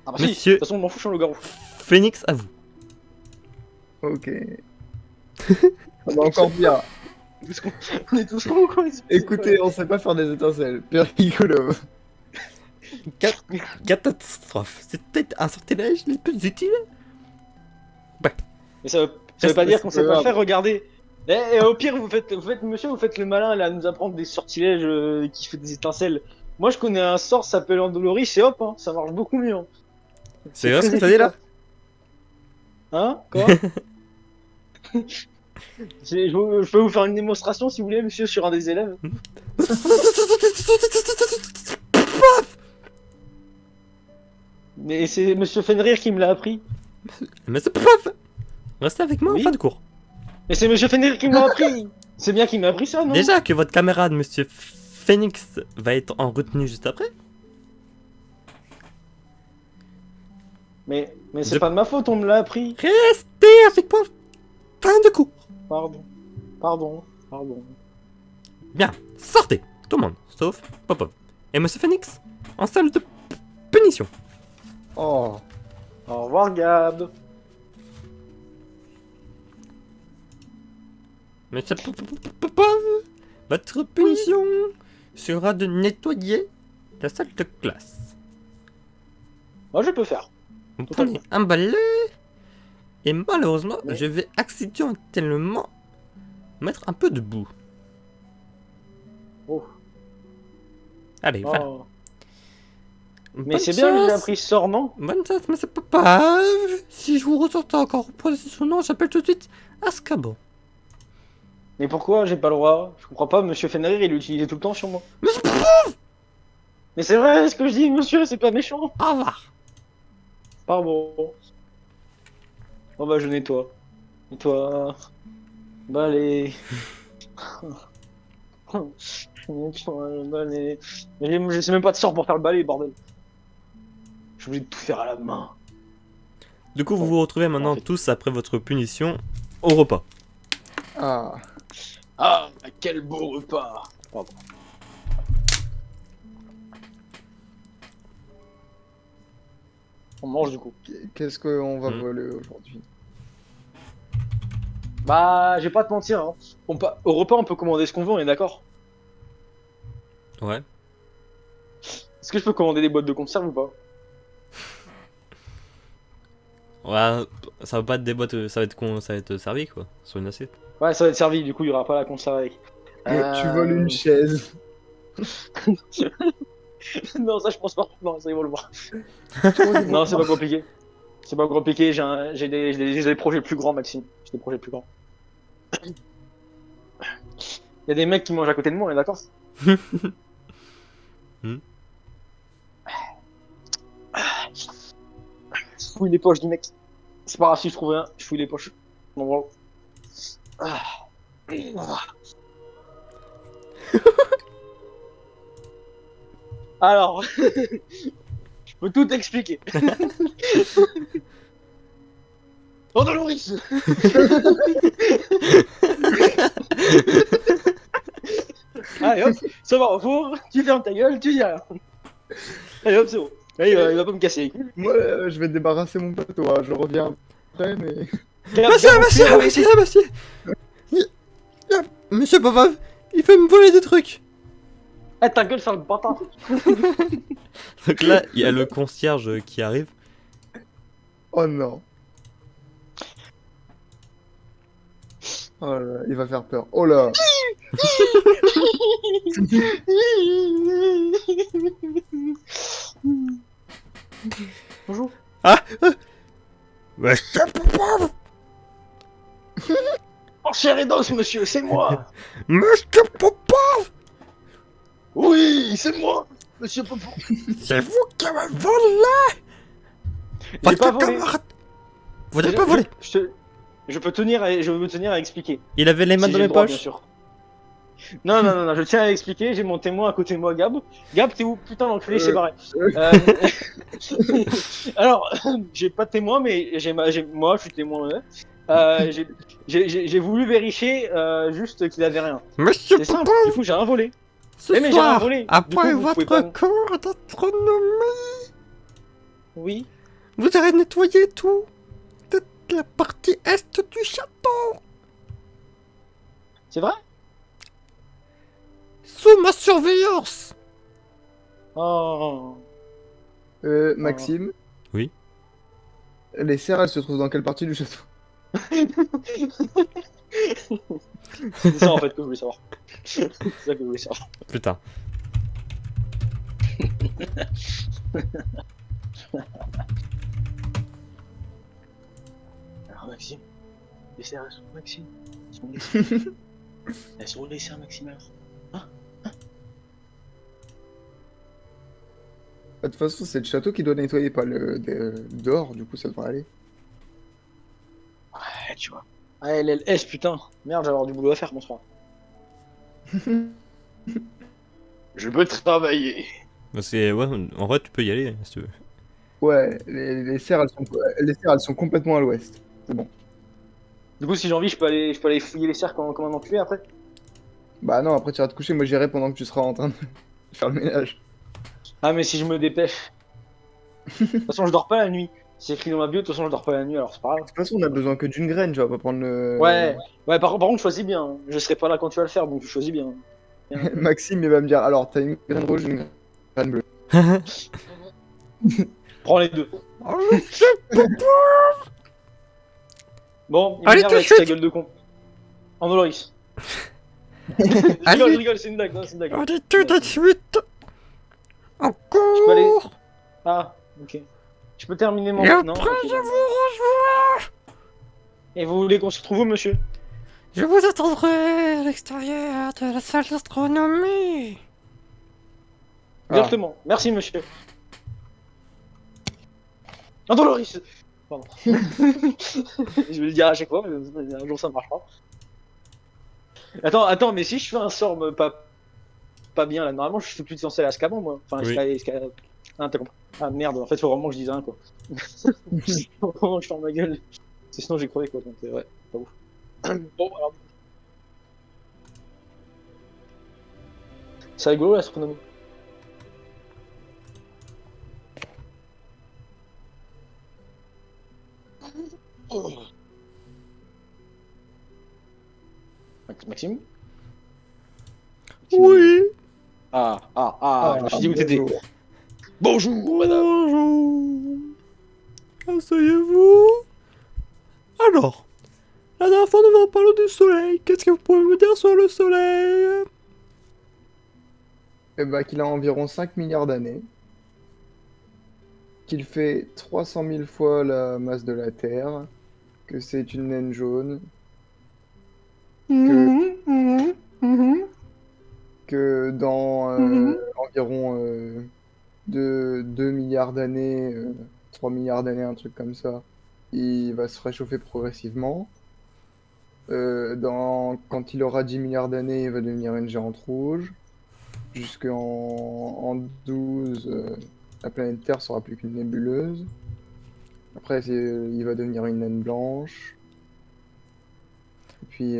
Ah bah si, de Monsieur- toute façon, on m'en fout, je suis un loup-garou. Phoenix, à vous. Ok. Ah bah encore bien. On est tous cons, quoi. Écoutez, on sait pas faire des étincelles. Periculum. Catastrophe. C'est peut-être un sortilège les plus utiles. Mais ça veut pas C'est dire qu'on pas sait pas grave. faire, regardez. Et au pire, monsieur, vous faites le malin là, à nous apprendre des sortilèges qui fait des étincelles. Moi, je connais un sort, ça s'appelle Andoloris, et hop, hein, ça marche beaucoup mieux. Hein. C'est vrai ce très que t'as dit là? efficace. Hein? Quoi? Je peux vous faire une démonstration si vous voulez, monsieur, sur un des élèves. Mais c'est monsieur Fenrir qui me l'a appris. Monsieur Popov, restez avec moi Oui. en fin de cours. Mais c'est monsieur Fenrir qui me l'a appris. C'est bien qu'il m'a appris ça, non? Déjà que votre camarade, Monsieur Phoenix, va être en retenue juste après. Mais c'est Je- pas de ma faute, on me l'a appris. Restez avec moi. Fin de cours. Pardon. Bien, sortez. Tout le monde, sauf Popov. Et Monsieur Phoenix, en salle de punition. Oh. Au revoir, Gab. Monsieur Popov, votre punition sera de nettoyer la salle de classe. Moi, je peux faire. Vous Totalement. prenez un balai et malheureusement, Oui. je vais accidentellement mettre un peu de boue. Oh. Allez, voilà. Oh. Mais Bonne c'est bien que j'ai chance. appris ce sort, non? Bonne chance, mais c'est pas. Si je vous ressors encore pour son nom, j'appelle tout de suite Azkaban. Mais pourquoi j'ai pas le droit? Je comprends pas, monsieur Fenrir, il l'utilisait tout le temps sur moi. Mais c'est Mais c'est vrai ce que je dis, monsieur, c'est pas méchant. Au revoir. Pardon. Oh bah, je nettoie. Nettoie. Bah, les. Je nettoie le balai. Mais je sais même pas de sort pour faire le balai, bordel. Je suis obligé de tout faire à la main. Du coup, vous vous retrouvez maintenant En fait. tous après votre punition au repas. Ah. Ah, quel beau repas. Pardon. On mange du coup. Qu'est-ce qu'on va Hmm. voler aujourd'hui? Bah, je vais pas te mentir, hein. Au repas, on peut commander ce qu'on veut, on est d'accord? Ouais. Est-ce que je peux commander des boîtes de conserve ou pas? Ouais, ça va pas être des boîtes, ça va être servi quoi, sur une assiette. Ouais, ça va être servi, du coup, il y aura pas la conserve avec. Tu voles une chaise. Non, ça, je pense pas. Non, ça, ils vont le voir. Ils Non, vont c'est pas compliqué. C'est pas compliqué, j'ai des projets plus grands, Maxime. J'ai des projets plus grands. Il y a des mecs qui mangent à côté de moi, on est d'accord? Hmm. Je fouille les poches du mec. C'est pas grave si je trouve rien, je fouille les poches. Bon, bravo. Ah. Alors, je peux tout expliquer. Oh, Doloris. Allez hop, ça va au four, tu fermes ta gueule, tu dis rien. Allez hop, c'est bon. Là, il va pas me casser les couilles. Moi, je vais débarrasser mon plateau, hein. Je reviens après, mais... Monsieur Monsieur Papa, il fait me voler des trucs. Eh, ta gueule, sale bâtard. Donc là, il y a le concierge qui arrive. Oh non. Oh là là, il va faire peur. Oh là. Bonjour. Monsieur Papa, Oh, cher Edos, monsieur, c'est moi. Monsieur Papa, Oui, c'est moi, monsieur Popo. c'est vous qui avez volé. J'ai pas volé. Vous n'avez pas volé. Je peux tenir je veux me tenir à expliquer. Il avait les mains Si dans j'ai les le droit, bien poches. sûr. Non, non, non, non, je tiens à expliquer, j'ai mon témoin à côté de moi, Gab. Gab, t'es où? Putain, l'enculé, il s'est barré. Alors, j'ai pas de témoin, mais moi, je suis témoin. J'ai voulu vérifier juste qu'il avait rien. Monsieur C'est simple, du coup, j'ai un volé. ce Eh, mais j'ai un soir, volé. Du après coup, vous pouvez votre pas- cours d'astronomie, Oui. vous allez nettoyer tout. Toute la partie est du château. C'est vrai? Sous ma surveillance. Oh. Maxime? Oui. Les serres, elles se trouvent dans quelle partie du château? C'est ça en fait que je voulais savoir. C'est ça que je voulais savoir. Putain. Alors Maxime, les serres elles sont où, Maxime? Elles sont où les serres? Elles sont où les serres, Maxime alors? De toute façon, c'est le château qui doit nettoyer, pas le dehors, du coup ça devrait aller. Ouais, tu vois. Ah, LLS, putain. Merde, j'ai avoir du boulot à faire, bonsoir. Je peux travailler. C'est ouais, en vrai tu peux y aller hein, si tu veux. Ouais, les serres, les serres, elles sont complètement à l'ouest. C'est bon. Du coup, si j'ai envie, je peux aller fouiller les serres comme un enculé après. Bah non, après tu iras te coucher, moi j'irai pendant que tu seras en train de faire le ménage. Ah, mais si je me dépêche. De toute façon, je dors pas la nuit. C'est écrit dans ma bio, de toute façon, je dors pas la nuit, alors c'est pas grave. De toute façon, on a besoin que d'une graine, tu vas pas prendre le... Ouais, ouais, par contre, choisis bien. Hein. Je serai pas là quand tu vas le faire, donc tu choisis bien. Maxime, il va me dire, alors t'as une graine rouge, une graine bleue. Prends les deux. Bon, il Allez, m'énerve tout de avec ta suite. gueule de con. En Oloris. Allez. Je rigole, c'est une blague, non, c'est une blague. Allez tout de suite. Je peux aller- Encore. Ah, ok. Je peux terminer mon... Et Non, après ok. je vous rejoins. Et vous voulez qu'on se retrouve où, monsieur? Je vous attendrai à l'extérieur de la salle d'astronomie. Ah. Directement. Merci, monsieur. Non, Doloris. Pardon. Je vais le dire à chaque fois, mais un jour ça marchera. Attends, mais si je fais un sort pas bien là, normalement je suis plus censé aller à Azkaban, moi. Enfin, Oui. Ah, t'as compris. Ah merde, en fait, faut vraiment que je dise un quoi. Faut vraiment que je ferme ma gueule. Sinon j'ai crevé quoi, donc ouais, pas ouf. Bon, alors. C'est rigolo l'astronomie. Maxime? Oui. Je me suis dit où t'étais. Bonjour, madame. Bonjour. Asseyez-vous. Alors, la dernière fois nous avons parlé du soleil. Qu'est-ce que vous pouvez me dire sur le soleil? Eh ben, qu'il a environ 5 milliards d'années, qu'il fait 300 000 fois la masse de la Terre, que c'est une naine jaune, que dans environ 2 milliards d'années, 3 milliards d'années, un truc comme ça, il va se réchauffer progressivement. Quand il aura 10 milliards d'années, il va devenir une géante rouge. En 12, la planète Terre sera plus qu'une nébuleuse. Après, il va devenir une naine blanche. Et puis,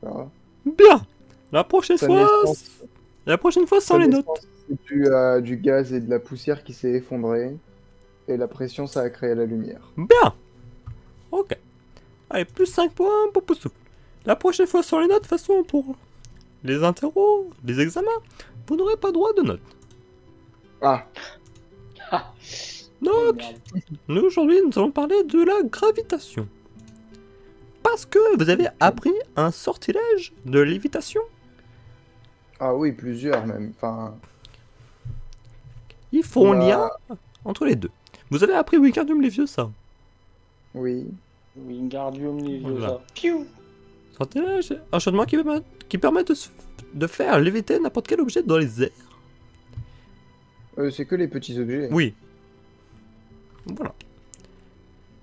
voilà. Bien. La prochaine Sa fois, naissance- sans les notes. C'est dû à du gaz et de la poussière qui s'est effondré. Et la pression, ça a créé la lumière. Bien. Ok. Allez, plus 5 points pour Poussouf. La prochaine fois sans les notes, de toute façon, pour les interros, les examens, vous n'aurez pas droit de notes. Ah, Donc, Merde. nous aujourd'hui, nous allons parler de la gravitation. Parce que vous avez appris un sortilège de lévitation. ah oui, plusieurs même. Enfin, Il faut un Bah. lien entre les deux. Vous avez appris Wingardium Leviosa. oui. Wingardium Leviosa. Voilà. Piou. Sortilège, un chaudement qui permet de faire léviter n'importe quel objet dans les airs. C'est que les petits objets. Oui. Voilà.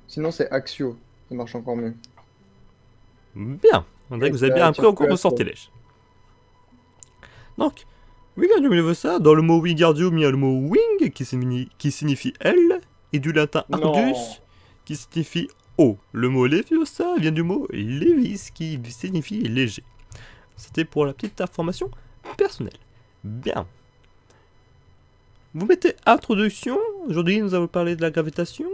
Sinon, c'est Axio. Ça marche encore mieux. Bien. On dirait que vous avez bien appris encore vos sortilèges. Donc, Wingardium Leviosa, dans le mot Wingardium, il y a le mot wing qui signifie aile, et du latin Non. ardus qui signifie eau. Le mot Leviosa vient du mot levis qui signifie léger. C'était pour la petite information personnelle. Bien. Vous mettez introduction. Aujourd'hui, nous allons parler de la gravitation.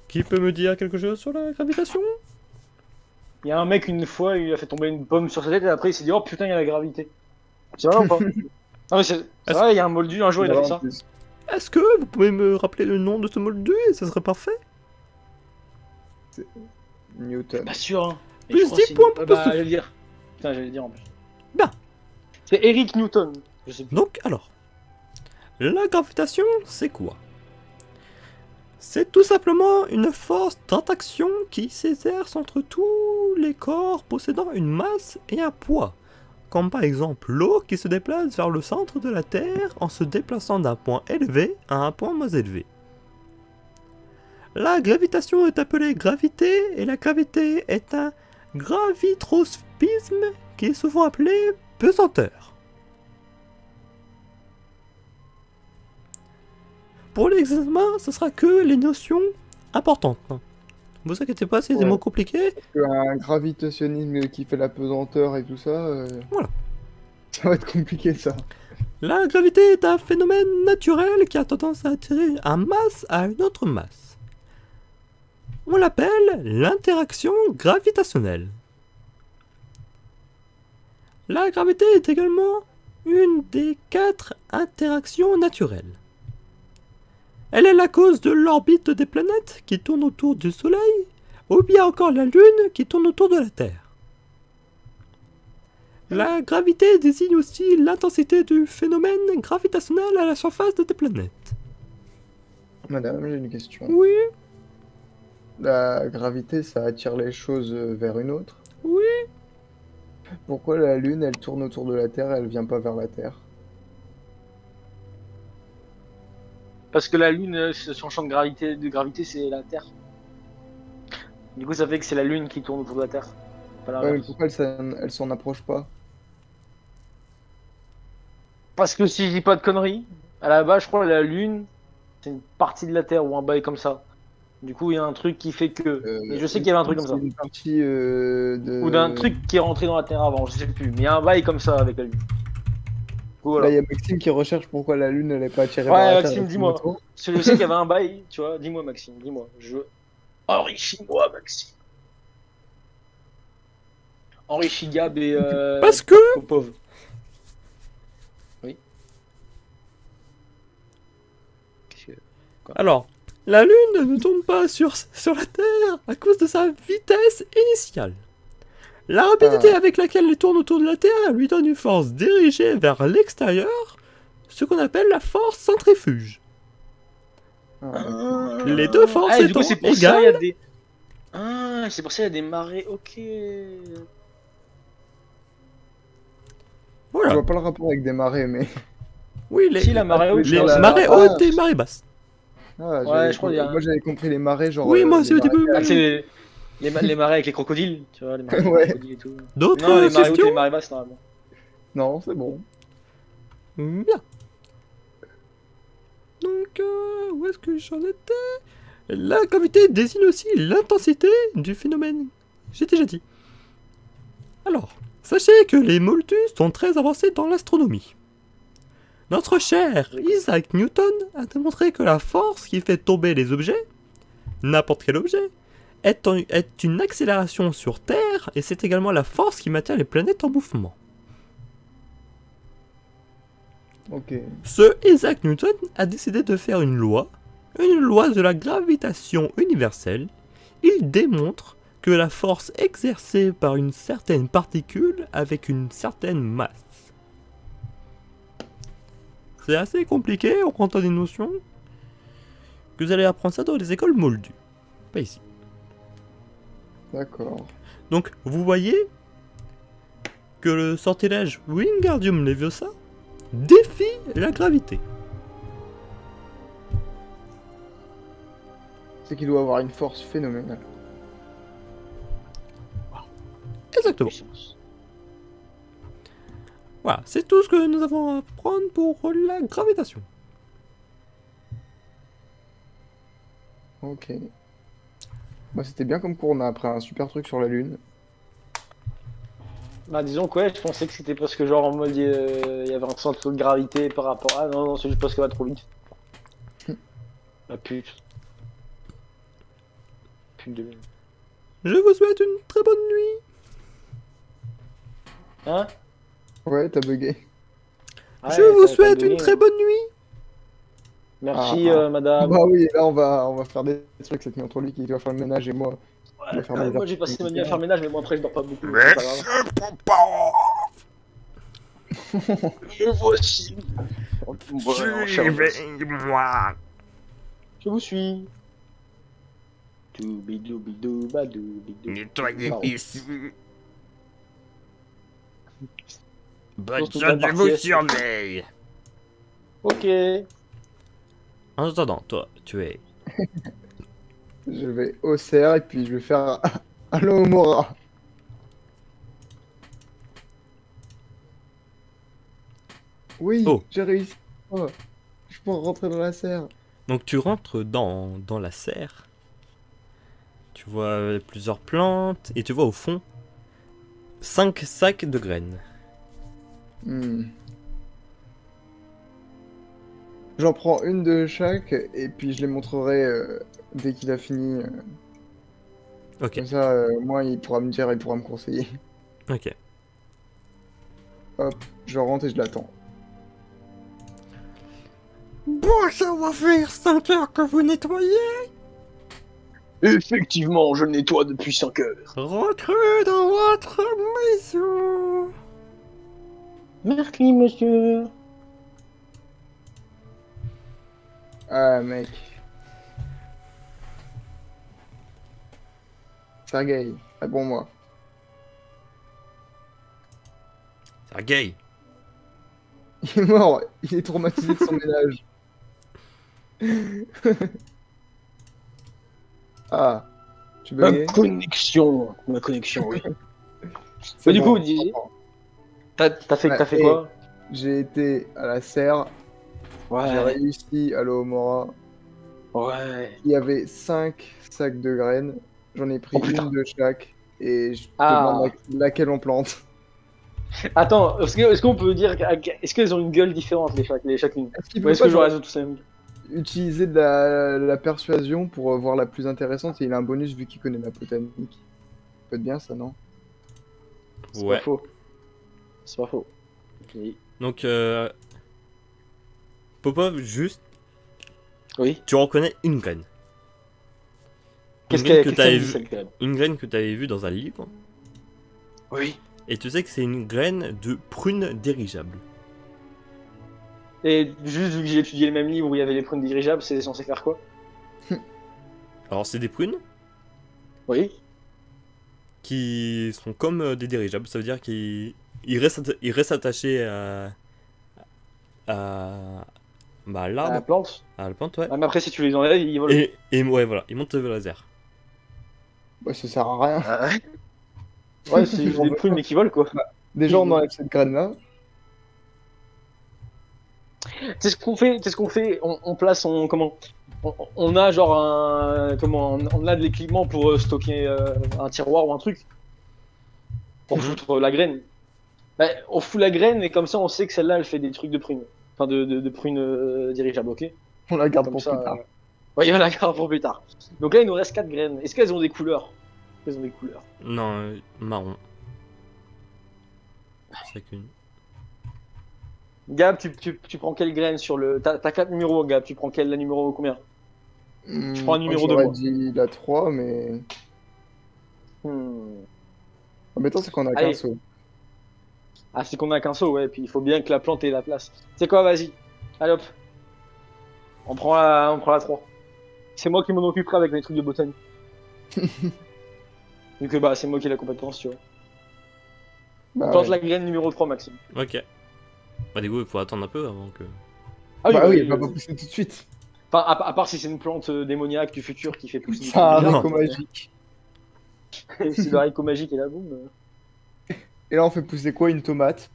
Qui peut me dire quelque chose sur la gravitation? Il y a un mec une fois, il a fait tomber une pomme sur sa tête et après il s'est dit oh putain il y a la gravité. C'est vrai ou pas? Non mais c'est vrai, il y a un moldu, un jour il a fait ça. Est-ce que vous pouvez me rappeler le nom de ce moldu? Ça serait parfait. Newton. Pas sûr hein. Mais Plus je crois 10 que c'est- points pour bah Poussouf. j'allais le dire. Putain j'allais le dire en plus. Bien. C'est Eric Newton. Je sais plus. Donc, alors, la gravitation, c'est quoi? C'est tout simplement une force d'attraction qui s'exerce entre tous les corps possédant une masse et un poids, comme par exemple l'eau qui se déplace vers le centre de la Terre en se déplaçant d'un point élevé à un point moins élevé. La gravitation est appelée gravité et la gravité est un gravitropisme qui est souvent appelé pesanteur. Pour l'examen, ce sera que les notions importantes. Ne vous inquiétez pas, c'est des Ouais. mots compliqués. Un gravitationnisme qui fait la pesanteur et tout ça. Voilà. Ça va être compliqué ça. La gravité est un phénomène naturel qui a tendance à attirer une masse à une autre masse. On l'appelle l'interaction gravitationnelle. La gravité est également une des 4 interactions naturelles. Elle est la cause de l'orbite des planètes qui tournent autour du Soleil, ou bien encore la Lune qui tourne autour de la Terre. La gravité désigne aussi l'intensité du phénomène gravitationnel à la surface des planètes. Madame, j'ai une question. Oui, La gravité, ça attire les choses vers une autre. oui. Pourquoi la Lune, elle tourne autour de la Terre et elle vient pas vers la Terre? Parce que la lune, son champ de gravité c'est la Terre. Du coup ça fait que c'est la lune qui tourne autour de la Terre. Pas Ouais, mais l'inverse. pourquoi elle s'en approche pas? Parce que si je dis pas de conneries, à la base je crois que la lune c'est une partie de la Terre ou un bail comme ça. Du coup il y a un truc qui fait que. Et je sais qu'il y avait un truc comme ça. C'est une partie de... Ou d'un truc qui est rentré dans la Terre avant, je sais plus. Mais il y a un bail comme ça avec la lune. Voilà. Là, il y a Maxime qui recherche pourquoi la Lune n'allait pas attirer Ouais, vers la Terre Maxime, avec son dis-moi. moto. Parce que je sais qu'il y avait un bail, tu vois. Dis-moi, Maxime, dis-moi. Enrichis-moi, Maxime. Enrichis Gab et Parce que... Popov. Oui. Qu'est-ce que- Alors, la Lune ne tourne pas sur la Terre à cause de sa vitesse initiale. La rapidité avec laquelle elle tourne autour de la Terre lui donne une force dirigée vers l'extérieur, ce qu'on appelle la force centrifuge. Les deux forces Ah, et du coup, étant c'est pour ça il y a égales... des. Ah, c'est pour ça il y a des marées. Ok. Je Voilà. vois pas le rapport avec des marées, mais. Oui, Si, la marée haute, les je crois, marées Ah. hautes et marées basses. Ah, Ouais, je crois qu'il y a un- Moi j'avais compris les marées, genre. Oui, moi les aussi au marées début. Ah, tu sais, les marées avec les crocodiles, tu vois, les marées avec Ouais. les crocodiles et tout. D'autres Non, les marées hautes et questions les marées basses, normalement. Non, c'est bon. Bien. Donc, où est-ce que j'en étais? La gravité désigne aussi l'intensité du phénomène. J'ai déjà dit. Alors, sachez que les moldus sont très avancés dans l'astronomie. Notre cher Isaac Newton a démontré que la force qui fait tomber les objets, n'importe quel objet, est une accélération sur Terre et c'est également la force qui maintient les planètes en mouvement. Ok. Ce Isaac Newton a décidé de faire une loi de la gravitation universelle. Il démontre que la force exercée par une certaine particule avec une certaine masse. C'est assez compliqué, on prend des notions que vous allez apprendre ça dans les écoles moldues. Pas ici. D'accord. Donc, vous voyez que le sortilège Wingardium Leviosa défie la gravité. C'est qu'il doit avoir une force phénoménale. Exactement. Puissance. Voilà, c'est tout ce que nous avons à apprendre pour la gravitation. Ok. Bah, c'était bien comme cours, on a appris un super truc sur la Lune. Bah, disons que ouais, je pensais que c'était parce que, genre, en mode, il y avait un centre de gravité par rapport. Ah non, non, c'est juste parce qu'elle va trop vite. La pute. Pute de lune. Je vous souhaite une très bonne nuit. Hein? Ouais, t'as bugué. Ah Je ouais, vous t'as souhaite bugué, une très hein. bonne nuit. Merci, Ah. madame. Bah oui, là on va faire des trucs, c'est entre lui qui doit faire le ménage et moi. Ouais, faire des moi j'ai passé ma nuit à faire le ménage, mais moi après je dors pas beaucoup. donc c'est pas grave. Me voici. Suivez-moi. Je vous suis. Doubidou-bidou-badou-bidou. Nettoyez Pardon. ici. Bonne Surtout chance, pas je vous partir. surveille. Ok. En attendant, toi, tu es... Je vais au cerf et puis je vais faire Allo Mora. Oui, Oh. j'ai réussi. Oh, je peux rentrer dans la serre. Donc tu rentres dans la serre. Tu vois plusieurs plantes et tu vois au fond 5 sacs de graines. Hmm. J'en prends une de chaque et puis je les montrerai dès qu'il a fini. Ok, Comme ça, moi, il pourra me dire, il pourra me conseiller. ok. Hop, je rentre et je l'attends. Bon, ça va faire 5 heures que vous nettoyez. Effectivement, je nettoie depuis 5 heures. Rentrez dans votre maison. Merci, monsieur. Ah, mec. Sergei, réponds-moi. Sergei. Il est mort, il est traumatisé de son ménage. Ah, tu Ma bugué? connexion, oui. C'est Mais du bon, coup, dis, j'entends. t'as fait Ouais, quoi? J'ai été à la serre, j'ai Ouais, réussi à l'Ohomora. ouais. Il y avait 5 sacs de graines, j'en ai pris Oh, putain. une de chaque et je te Ah. demande laquelle on plante. Attends, est-ce qu'on peut dire. Est-ce qu'elles ont une gueule différente, chacune? Est-ce qu'il Ou peut est-ce pas que genre elles ont tous la même gueule? utiliser de la persuasion pour voir la plus intéressante et il a un bonus vu qu'il connaît la botanique? Peut être bien ça, non? C'est pas Ouais. faux. C'est pas faux. Oui. Donc, Popov, juste, Oui. tu reconnais une graine. Qu'est-ce Une graine qu'elle que t'avais dit, vue cette graine? une graine que tu avais vue dans un livre. Oui. Et tu sais que c'est une graine de prune dirigeable. Et juste vu que j'ai étudié le même livre où il y avait les prunes dirigeables, c'est censé faire quoi? Alors, c'est des prunes Oui. qui sont comme des dirigeables. Ça veut dire qu'ils restent attachés à bah, à À la l'arbre, plante. à la plante, ouais. Ah, mais après, si tu les enlèves, ils volent. Et ouais, voilà, ils montent vers les airs. Ouais, ça sert à rien. Ah ouais. Ouais, c'est juste On des veut prunes pas. mais qui volent quoi. Déjà, on enlève cette graine-là. C'est ce qu'on fait, c'est ce qu'on fait. On place, on a genre on a de l'équipement pour stocker un tiroir ou un truc pour Mhm. foutre la graine. Bah, on fout la graine et comme ça on sait que celle-là elle fait des trucs de prunes, enfin de prunes dirigeables, ok. On la garde Comme pour ça. plus tard. Ouais, on la garde pour plus tard. Donc là il nous reste 4 graines. Est-ce qu'elles ont des couleurs? Elles ont des couleurs. Non, marron. Chacune. Gab, tu prends quelle graine sur le. T'as 4 numéros, Gab. Tu prends la numéro combien? Je prends un numéro de J'aurais moi. dit la 3, mais. Hmm. Embêtant, c'est qu'on a Allez. qu'un seau. Ah, c'est qu'on a qu'un seau, ouais, puis il faut bien que la plante ait la place. C'est quoi, vas-y. Allez hop. On prend la 3. C'est moi qui m'en occuperai avec mes trucs de botanique. Vu que bah, c'est moi qui ai la compétence, tu vois. Bah, Plante ouais. la graine numéro 3, Maxime. Ok. Bah, du coup, il faut attendre un peu avant que. Ah Bah oui, oui, elle va pas pousser tout de suite. Enfin, à part si c'est une plante démoniaque du futur qui fait pousser du C'est un truc haricot bizarre. magique. Si le haricot magique est là, boum. Et là, on fait pousser quoi? Une tomate?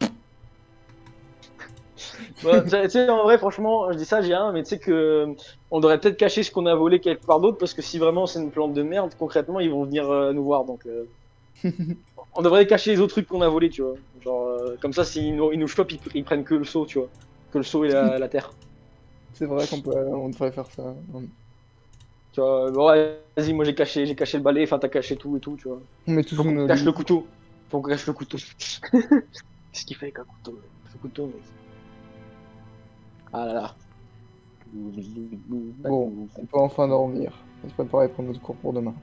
Ouais, tu sais, en vrai, franchement, je dis ça, j'ai un, mais tu sais que on devrait peut-être cacher ce qu'on a volé quelque part d'autre, parce que si vraiment c'est une plante de merde, concrètement, ils vont venir nous voir, donc on devrait cacher les autres trucs qu'on a volés, tu vois. Genre, comme ça, s'ils ils nous chopent, ils prennent que le seau, tu vois. Que le seau et la terre. C'est vrai on devrait faire ça. Tu vois, bon, ouais, vas-y, moi j'ai caché le balai, enfin t'as caché tout et tout, tu vois. On met tout Faut sous qu'on nos cache lits. le couteau. Faut qu'on cache le couteau. Qu'est-ce qu'il fait avec un couteau? Ce couteau, mec. Ah là là. Bon, on peut enfin dormir. On se préparer pour notre cours pour demain.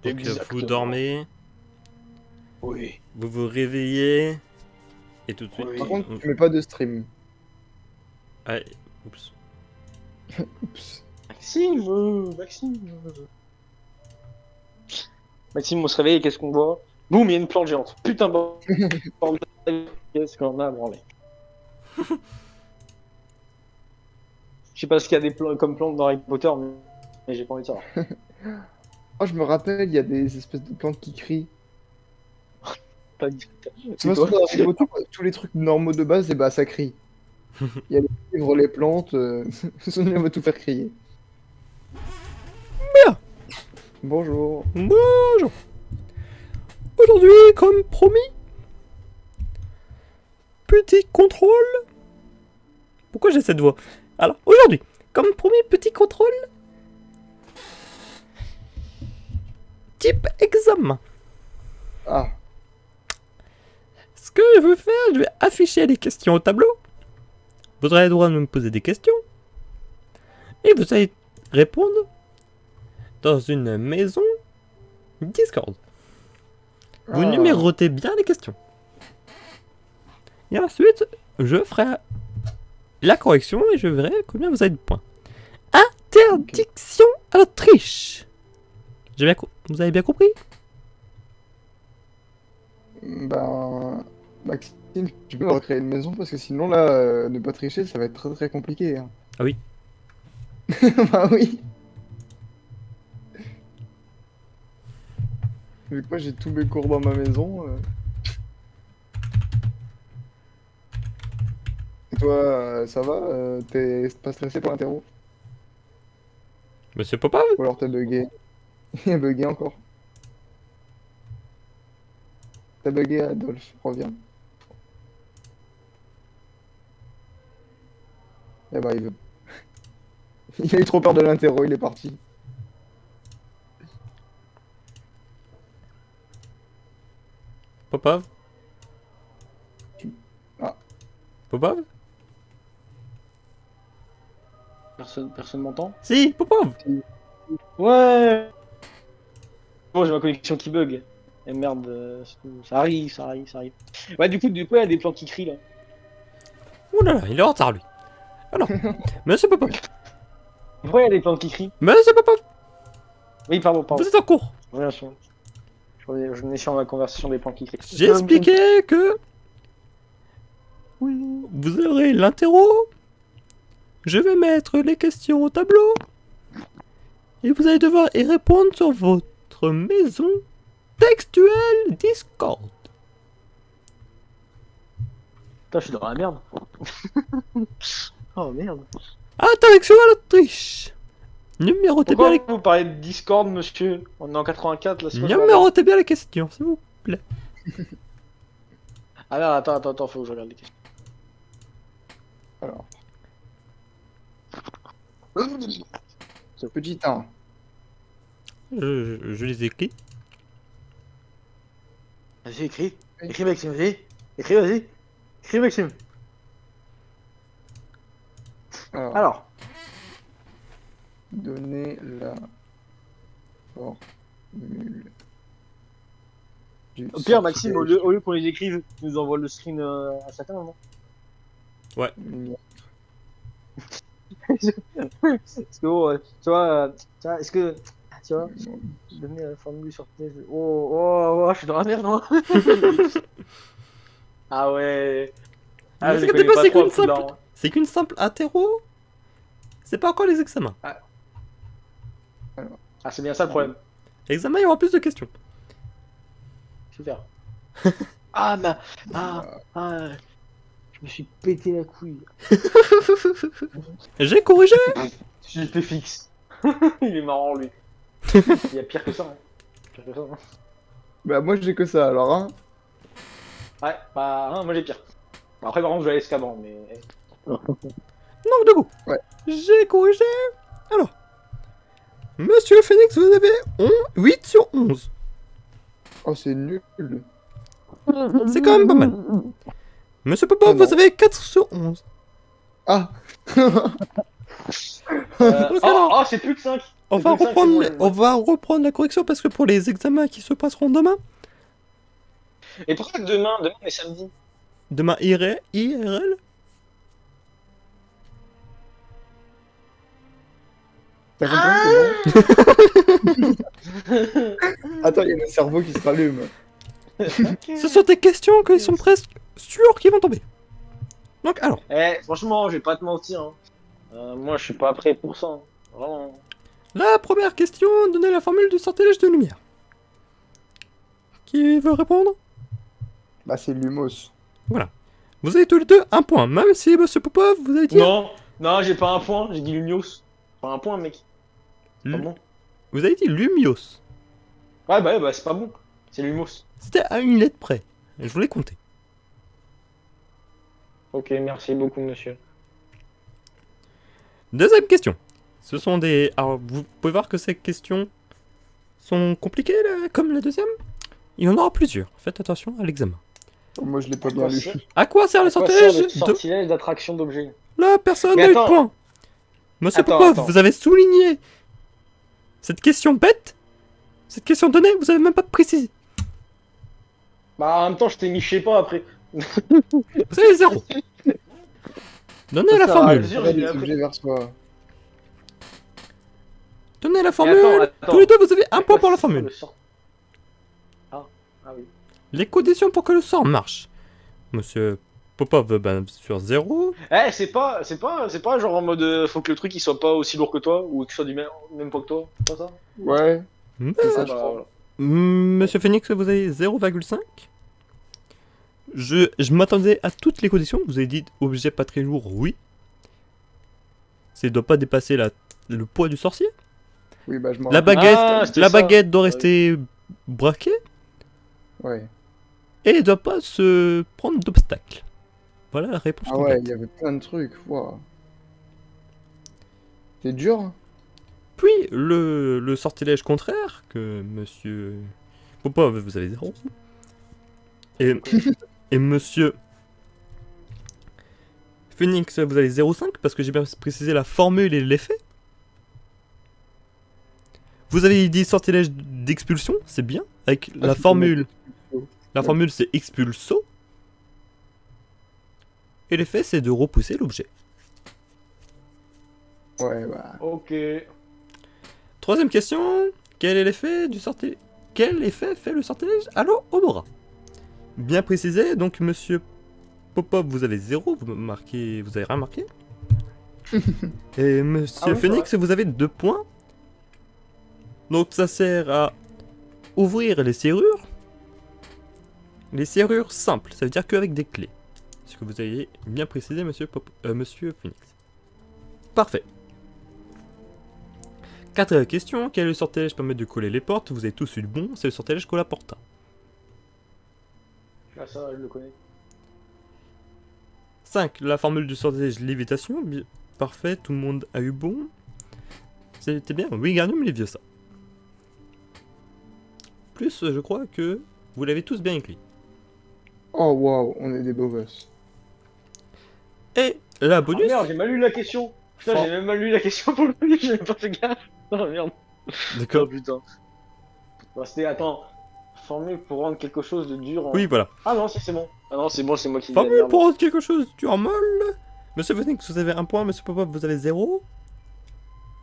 Donc, vous Exactement. dormez, Oui. vous vous réveillez, et tout de suite. Oui. Par contre, tu mets pas de stream. Ah, oups. Oups. Maxime. Maxime, on se réveille et qu'est-ce qu'on voit? Boum, il y a une plante géante. Putain, bordel. Qu'est-ce qu'on a branlé? Je sais pas ce qu'il y a des comme plantes dans Harry Potter, mais j'ai pas envie de savoir. Oh, je me rappelle, il y a des espèces de plantes qui crient. Pas du tout. C'est C'est parce quoi? que dans Harry Potter, tous les trucs normaux de base, et bah ça crie. Il y a les livres, les plantes, on va tout faire crier. Bien. Bonjour. Bonjour. Aujourd'hui, comme promis, petit contrôle. Pourquoi j'ai cette voix? Alors, aujourd'hui, comme promis, petit contrôle. Type examen. Ah, Ce que je veux faire, je vais afficher les questions au tableau. Vous aurez le droit de me poser des questions. Et vous allez répondre dans une maison Discord. Vous Ah. numérotez bien les questions. Et ensuite, je ferai la correction et je verrai combien vous avez de points. Interdiction à la triche. Vous avez bien compris? Ben, Maxime, tu peux recréer une maison parce que sinon là, ne pas tricher, ça va être très très compliqué. Hein. Ah oui. Bah oui. Vu que moi j'ai tous mes cours dans ma maison. Et toi, ça va? T'es pas stressé pour l'interro? Monsieur Popov? Ou alors t'as bugué? Il a bugué encore. T'as bugué, Adolphe, reviens. Eh bah, il veut. Il a eu trop peur de l'interro, il est parti. Popov? Ah. Popov? Personne m'entend? Si, Popov! Ouais. Bon, j'ai ma connexion qui bug. Et merde, ça arrive. Ouais, du coup, il y a des plans qui crient là. Ouh là là, il est en retard lui. Alors, monsieur Popov. Pourquoi il y a des plans qui crient? Monsieur Popov, Oui, pardon. vous êtes en cours. Je venais sur ma conversation des plans qui crient. J'ai expliqué que Oui. vous aurez l'interro. Je vais mettre les questions au tableau. Et vous allez devoir y répondre sur votre maison textuelle Discord. Putain, je suis dans la merde. Oh merde. Attention à la triche. Numérotez bien Pourquoi vous parlez de Discord, monsieur? On est en 84 là, c'est pas ça? Numérotez bien les questions, s'il vous plaît. Ah là, attends, faut que je regarde les questions. Alors, petit 1. Je les écris. Vas-y, écris. Oui. Écris, Maxime, vas-y. Écris, vas-y. Écris, Maxime. Alors. Donner la formule du Au pire, Maxime, au sortilège lieu qu'on les écrive, tu nous envoie le screen à chacun, non? lumière. Parce que, tu vois, est-ce que. Tu vois, donner la formule sur Oh, je suis dans la merde, moi. Ah ouais. Ne vous je inquiétez connais pas, c'est trop qu'une à Poudlard, simple- hein. C'est qu'une simple interro. C'est pas encore les examens. Ah, c'est bien ça le problème. Examen, il y aura plus de questions. Super. Ah, je me suis pété la couille. J'ai corrigé. Je fait fixe. Il est marrant, lui. Il y a pire que ça. Hein. Pire que ça, hein. Bah, moi j'ai que ça alors, hein. Ouais, bah, hein, moi j'ai pire. Bon, après, par contre, je vais aller escaban, mais. Donc, de coup, Ouais. j'ai corrigé. Alors, monsieur Phoenix, vous avez 8 sur 11. Oh, c'est nul. C'est quand même pas mal. Monsieur Popov, Oh non. vous avez 4 sur 11. Ah. Oh, c'est plus que 5. On va, on va reprendre la correction parce que pour les examens qui se passeront demain, Et pourquoi demain on est samedi? demain IRL, T'as compris, c'est bon. Attends, il y a le cerveau qui se rallume. ce sont des questions qu'ils sont presque sûrs qu'ils vont tomber. Donc alors, Franchement, je vais pas te mentir. Hein. Moi, je suis pas prêt pour ça. Hein. Vraiment. la première question, donnez la formule du sortilège de lumière. Qui veut répondre? Bah, c'est Lumos. Vous avez tous les deux un point, même si monsieur Popov, vous avez dit... Non, j'ai pas un point, j'ai dit Lumios. Pas un point, mec. C'est pas bon. Vous avez dit Lumios. Ouais, bah, c'est pas bon. C'est Lumos. C'était à une lettre près. Je voulais compter. Ok, merci beaucoup, monsieur. Deuxième question. Ce sont des... Alors, vous pouvez voir que ces questions sont compliquées, là, comme la deuxième. Il y en aura plusieurs. Faites attention à l'examen. Moi, je l'ai pas bien lu. À quoi sert le À quoi sortilège sert le de... sortilège d'attraction d'objets? La personne Mais a eu attends. point. Monsieur Attends, Popov, attends. vous avez souligné cette question bête. Cette question donnée, vous avez même pas précisé. Bah, en même temps, je t'ai mis, je sais pas, après. Vous avez 0. Donnez la Ça sert à formule. attirer des objets vers soi. Donnez la Mais formule. attends. Tous les deux, vous avez un point pour la C'est quoi formule. le sort Ah oui. Les conditions pour que le sort marche. Monsieur Popov, ben, sur 0. C'est pas genre en mode faut que le truc il soit pas aussi lourd que toi ou qu'il soit du même poids que toi, c'est pas ça? Ouais. C'est ça, Ah, je bah, crois. voilà. Monsieur Phoenix, vous avez 0,5. Je m'attendais à toutes les conditions. Vous avez dit objet pas très lourd, oui. Ça ne doit pas dépasser le poids du sorcier. Oui, bah, je m'en La rappelle. baguette, Ah, c'était la ça. baguette doit Ah oui. rester braquée. Ouais. Et ne doit pas se prendre d'obstacles. Voilà la réponse Ah ouais, complète. il y avait plein de trucs. Wow. C'est dur, hein. Puis, le sortilège contraire, que monsieur Popov, vous avez 0. Et monsieur Phoenix, vous avez 0,5 parce que j'ai bien précisé la formule et l'effet. Vous avez dit sortilège d'expulsion, c'est bien. Avec Ah, la tu peux formule. mettre expulso. La Ouais. formule c'est expulso. Et l'effet c'est de repousser l'objet. Ouais, bah. Ok. Troisième question. Quel est l'effet du sortilège? Quel effet fait le sortilège à l'eau au bras? Bien précisé, donc monsieur Popov, vous avez 0, vous avez rien marqué. Et monsieur Ah oui, Phoenix, vous avez 2 points. Donc ça sert à ouvrir les serrures. Les serrures simples, ça veut dire qu'avec des clés. Ce que vous avez bien précisé, monsieur Phoenix. Parfait. Quatrième question, quel est le sortilège permet de coller les portes? Vous avez tous eu le bon, c'est le sortilège Collaporta. Ah, ça, je le connais. 5. La formule du sortilège lévitation. Parfait, tout le monde a eu bon. C'était bien, Wingardium Leviosa. Plus, je crois que vous l'avez tous bien écrit. Oh waouh, on est des beaux gosses. Et la Ah bonus. merde, j'ai mal lu la question. Putain, Oh. j'ai même mal lu la question pour le coup, j'ai même pas fait gaffe. Oh merde. Oh D'accord. putain. Bah, c'était, attends, formule pour rendre quelque chose de dur en... Oui, voilà. Ah non, si, c'est bon. Ah non, c'est bon, c'est moi qui dis la Formule merde. pour rendre quelque chose du en molle. Monsieur Phoenix, vous avez 1 point. Monsieur Popov, vous avez 0.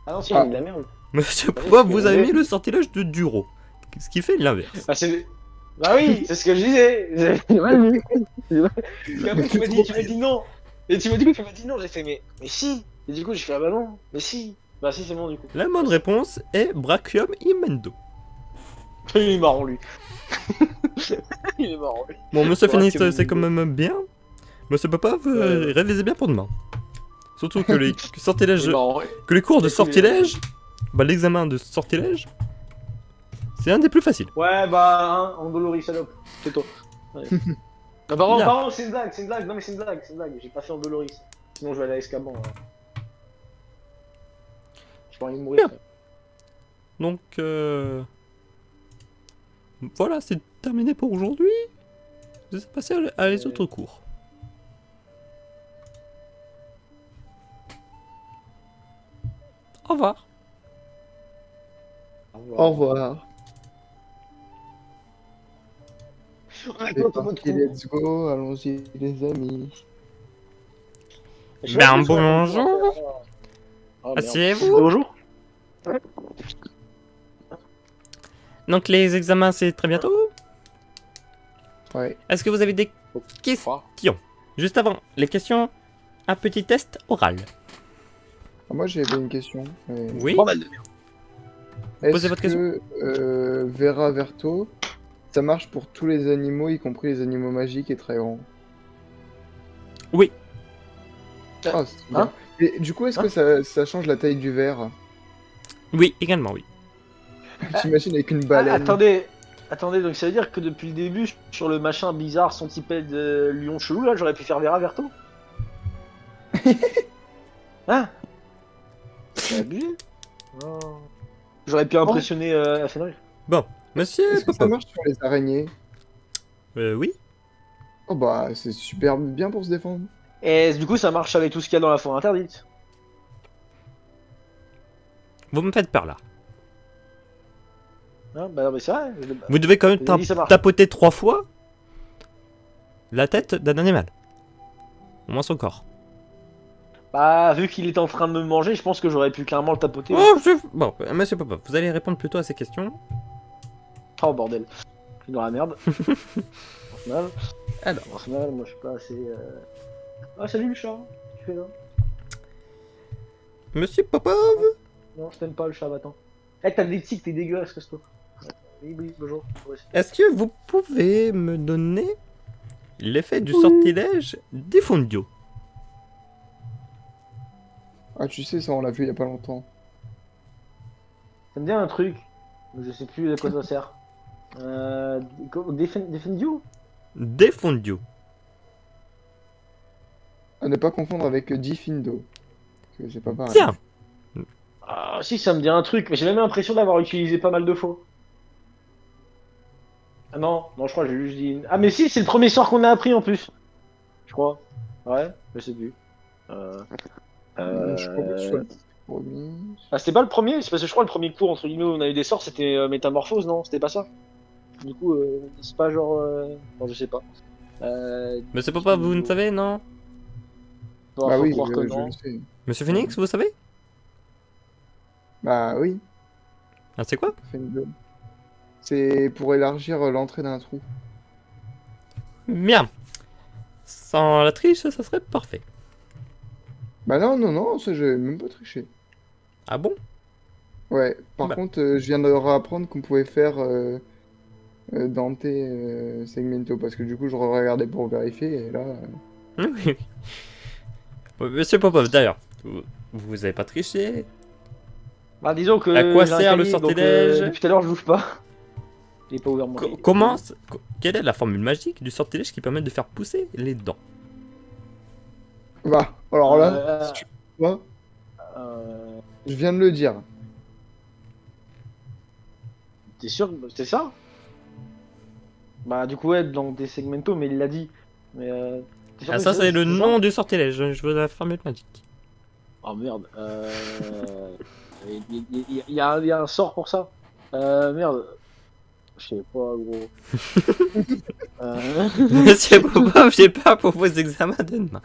Ah non, si, Ah. j'ai dit de la merde. Monsieur Ah oui, Popov, c'est vous que- avez mis le sortilège de Duro. Ce qui fait l'inverse. Ah, c'est... Bah oui, c'est ce que je disais. J'ai mal lu. Parce qu'après, tu m'as dit non. Et tu m'as dit non, j'ai fait mais si. Et du coup, j'ai fait ah bah non, mais si. Bah si, c'est bon du coup. La bonne réponse est Brachium Immendo. Il est marrant lui. Il est marrant lui. Bon, Monsieur Phoenix, Brachium c'est quand Immendo. même bien. Monsieur Popov, Ouais. révisez bien pour demain. Surtout que les sortilèges, Il est marrant. que les cours de Et que- sortilège, bah l'examen de sortilège, c'est un des plus faciles. Ouais, bah, hein, Andoloris, salope. C'est toi. Ouais. Ah, pardon, Bien. pardon, c'est une blague, c'est une blague. Non, mais c'est une blague, c'est une blague. J'ai pas fait Andoloris. Sinon, je vais aller à Escaban. Je pas envie de mourir. Bien. Donc, voilà, c'est terminé pour aujourd'hui. Vous êtes passé à les autres cours. Au revoir. Au revoir. C'est parti, let's go, allons-y les amis. Ben, bonjour. Oh, merde. Asseyez-vous. Bonjour. Donc, les examens, c'est très bientôt. Ouais. Est-ce que vous avez des questions? Juste avant les questions, un petit test oral. Ah, moi j'avais une question. Oui. Bon, bah, de merde. Est-ce Posez votre que Vera Verto, ça marche pour tous les animaux, y compris les animaux magiques et très grands? Oui. Ah, c'est Hein bien. Et du coup, est-ce que ça change la taille du verre? Oui, également, oui. T'imagines avec une Ah, baleine. attendez, donc ça veut dire que depuis le début, sur le machin bizarre, son typet de lion chelou, là, j'aurais pu faire Vera Verto. Hein? C'est abusé. Oh. J'aurais pu impressionner Fenrir. Monsieur Est-ce que ça Popov. marche sur les araignées? Oui. Oh bah, c'est super bien pour se défendre. Et du coup, ça marche avec tout ce qu'il y a dans la forêt interdite. Vous me faites peur là. Hein, bah non, mais c'est vrai. Vous devez quand même J'ai dit, ça marche. tapoter 3 fois la tête d'un animal. Au moins son corps. Bah, vu qu'il était en train de me manger, je pense que j'aurais pu clairement le tapoter. Oh, bon, monsieur Popov, vous allez répondre plutôt à ces questions. Oh bordel. Je suis dans la merde. En final. Alors. En final, moi je suis pas assez. Ah, salut le chat. Qu'est-ce que tu fais là? Monsieur Popov. Non, je t'aime pas le chat, va-t'en. Eh, t'as des tics, t'es dégueulasse, casse-toi. Oui, bonjour. Ouais, c'est- Est-ce que vous pouvez me donner l'effet du sortilège Diffundio? Ah, tu sais, ça, on l'a vu il y a pas longtemps. Ça me dit un truc, mais je sais plus à quoi ça sert. Defendio? Defondio. À ne pas confondre avec Diffindo. Parce que c'est pas pareil. Tiens. Ah, si, ça me dit un truc, mais j'ai même l'impression d'avoir utilisé pas mal de fois. Ah non, non, je crois que j'ai juste dit. Ah, mais si, c'est le premier sort qu'on a appris en plus. Je crois. Ouais, je sais plus. Je crois pas que ce soit le premier. Ah, c'était pas le premier, c'est parce que je crois le premier cours entre guillemets où on a eu des sorts, c'était métamorphose, non? C'était pas ça? Du coup, c'est pas genre. Bon, je sais pas. Monsieur Papa, vous ne savez, non? Faut Bah oui, croire que je non. le sais. Monsieur Phoenix, vous savez? Bah oui, Ah, c'est quoi? Diffindo. C'est pour élargir l'entrée d'un trou. Bien. Sans la triche, ça serait parfait. Bah non, non, non, ça j'ai même pas triché. Ah bon? Ouais, par Bah. contre, je viens de apprendre qu'on pouvait faire Dante Segmento, parce que du coup, je regardais pour vérifier, et là... Oui, oui. Ouais, Monsieur Popov, d'ailleurs, vous avez pas triché? Bah, disons que. À quoi j'ai un sert le cahier, donc, sortilège? depuis tout à l'heure, je bouge pas. J'ai pas ouvert mon cahier. Quelle est la formule magique du sortilège qui permet de faire pousser les dents? Bah, alors là, Euh, si tu vois, euh, je viens de le dire. T'es sûr que c'est ça? Bah, du coup, ouais, dans des segmentos, mais il l'a dit. Mais t'es sûr Ah, que ça, c'est le ça nom du sortilège. Je veux la formule magique. Oh merde. Il y a un sort pour ça. Merde. Je sais pas, gros. Monsieur Popov, j'ai peur pour vos examens de demain.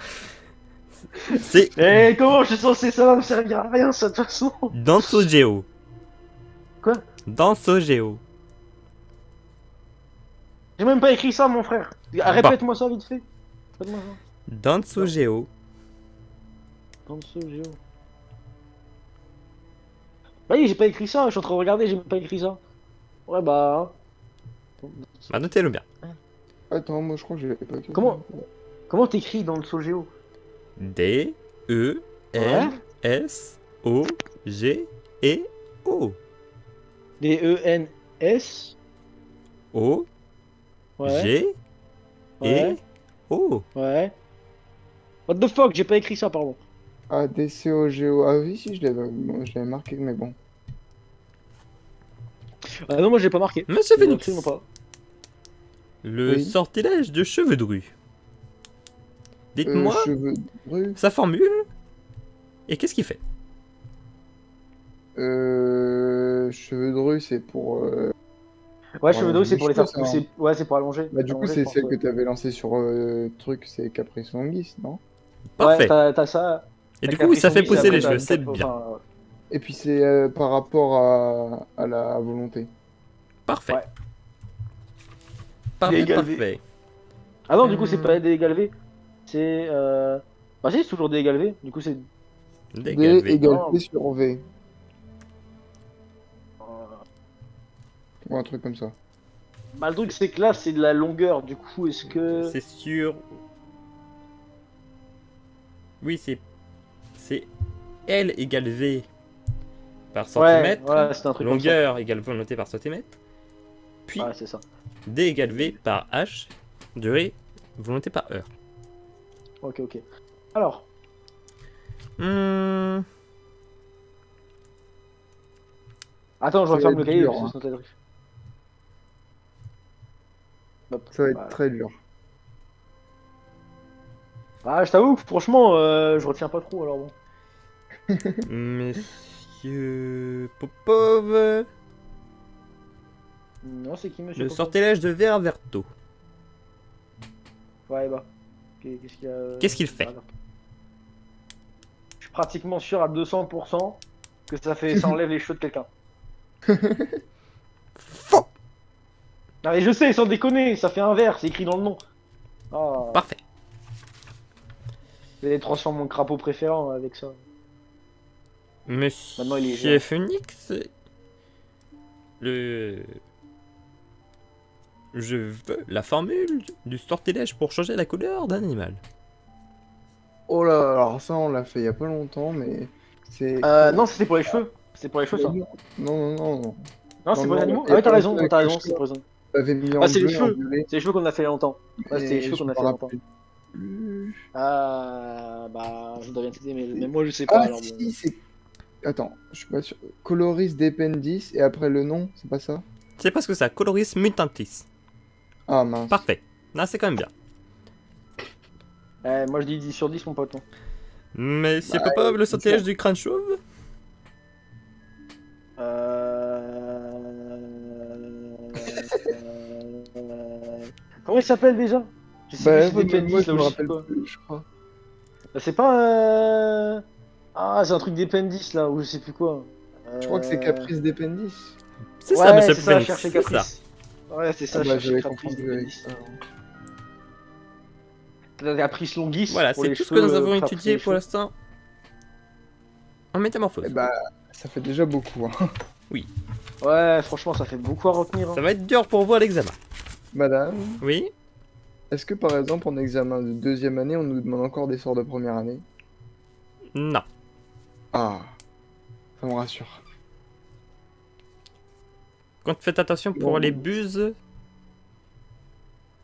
C'est Eh, comment je suis censé ça va me servir à rien, ça, de toute façon? Dansogeo. Quoi? Dansogeo. J'ai même pas écrit ça, mon frère. Répète-moi ça vite fait. Répète-moi ça. Dansogeo. Dans ce géo. Bah oui, j'ai pas écrit ça, je suis en train de regarder, j'ai même pas écrit ça. Ouais, bah. Bah, notez-le bien. Attends, moi je crois que je l'avais pas écrit. Comment t'écris dans le Sogeo? D-E-N-S-O-G-E-O. D-E-N-S. O. Ouais. G. Ouais. E. O. Ouais. What the fuck, j'ai pas écrit ça, pardon. Ah, DCOGO. Ah oui, si, je l'avais marqué, mais bon. Ah non, moi j'ai pas marqué. Monsieur Phoenix. Absolument pas. Le Oui. sortilège de cheveux drus. Dites-moi Cheveux drus. sa formule. Et qu'est-ce qu'il fait? Cheveux drus, c'est pour. Ouais, cheveux d'eau, c'est les pour les faire cheveux, ça, pousser. Ouais, c'est pour allonger. Bah, du coup, Allonger, c'est je pense, celle ouais. que t'avais lancée sur truc, c'est Caprice Longuis, non? Parfait. Ouais, t'as ça. Et t'as du coup, oui, ça fait Caprice pousser Longuis, les après, cheveux, t'as c'est une bien. enfin, Et puis c'est par rapport à la volonté. Parfait. Ouais. Parfait, Dégalvé. parfait. Ah non, du coup, c'est pas des galvés. C'est. Bah, si, c'est toujours des galvés. Du coup, c'est. D Dégalvé. égale Non. P sur V. Ou un truc comme ça. Bah, le truc, c'est que là, c'est de la longueur. Du coup, est-ce que. C'est sûr. Oui, c'est L égale V par Ouais, centimètre. voilà, c'est un truc comme ça. Longueur égale volonté par centimètre. Puis Ouais, c'est ça. D égale V par H. Durée volonté par heure. Ok, ok. Alors, Hmm, attends, je Ça va referme être le cahier. dur, parce que hein. sinon, t'as le truc. Hop, Ça va être voilà. très dur. Ah, je t'avoue que franchement, je retiens pas trop alors bon. Monsieur Popov. Non, c'est qui, monsieur Le Popov? sortilège de Ververto. Ouais, bah. Qu'est-ce qu'il y a Qu'est-ce qu'il fait? Je suis pratiquement sûr à 200% que ça enlève les cheveux de quelqu'un. Faux. Non, mais je sais, sans déconner, ça fait un verre, c'est écrit dans le nom. Ah, Parfait. je vais transformer mon crapaud préférant avec ça. Maintenant, il est Monsieur géant. Phoenix. Je veux la formule du sortilège pour changer la couleur d'un animal. Oh là, alors ça, on l'a fait il y a pas longtemps, mais c'est. Non, c'était pour les cheveux. C'est pour les cheveux, ça. Non, non, non, non. Non, c'est Non, pour les non, animaux? y a Ah ouais, pas t'as raison, longtemps t'as avec raison, le c'est pour les animaux. T'avais mis en Ah, c'est les bleu, en cheveux. violet. C'est les cheveux qu'on a fait longtemps. Ouais, c'était les Et cheveux je qu'on a me fait longtemps. rappelle plus. Ah, bah, je dois bien t'aider, mais moi je sais pas Ah, alors. si, Bon. si, c'est. Attends, je suis pas sûr. Coloris Dependis et après le nom, c'est pas ça? C'est parce que ça, Coloris Mutantis. Ah mince. Parfait. Là, c'est quand même bien. Moi je dis 10 sur 10, mon pote. Mais c'est Bah, pas le c'est sortilège ça. du crâne chauve? Comment il s'appelle déjà? Je sais plus, Bah, c'est ouais, des même moi, Pendis je là me ou je sais rappelle quoi. plus, je crois. Bah, c'est pas. Ah, c'est un truc des Pendis là ou je sais plus quoi. Je crois que c'est Euh... Caprice Dependis. C'est ça, Ouais, monsieur c'est ça, Phoenix, chercher c'est ça. Caprice. Ouais, c'est Ah ça, bah, chercher j'avais Caprice des confondu avec Pendis. ça. Caprice longis Voilà, pour c'est les tout ce que nous cheveux, avons pour faire pousser étudié les pour cheveux. l'instant en métamorphose. Eh bah, ça fait déjà beaucoup, hein. Ouais, franchement, ça fait beaucoup à retenir. Ça Hein. va être dur pour vous à l'examen. Madame, Oui? est-ce que par exemple, en examen de deuxième année, on nous demande encore des sorts de première année? Non. Ah, ça me rassure. Quand faites attention pour Bon. les buses,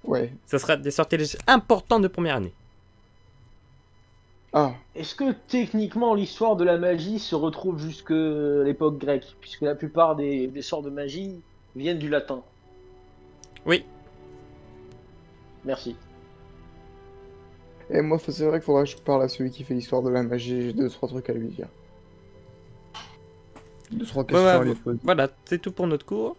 Ouais. ce sera des sortilèges importants de première année. Ah, Est-ce que techniquement l'histoire de la magie se retrouve jusque l'époque grecque, puisque la plupart des sorts de magie viennent du latin? Oui. Merci. et moi, c'est vrai qu'il faudra que je parle à celui qui fait l'histoire de la magie. J'ai deux, trois trucs à lui dire. Deux, trois questions à lui poser. Voilà, c'est tout pour notre cours.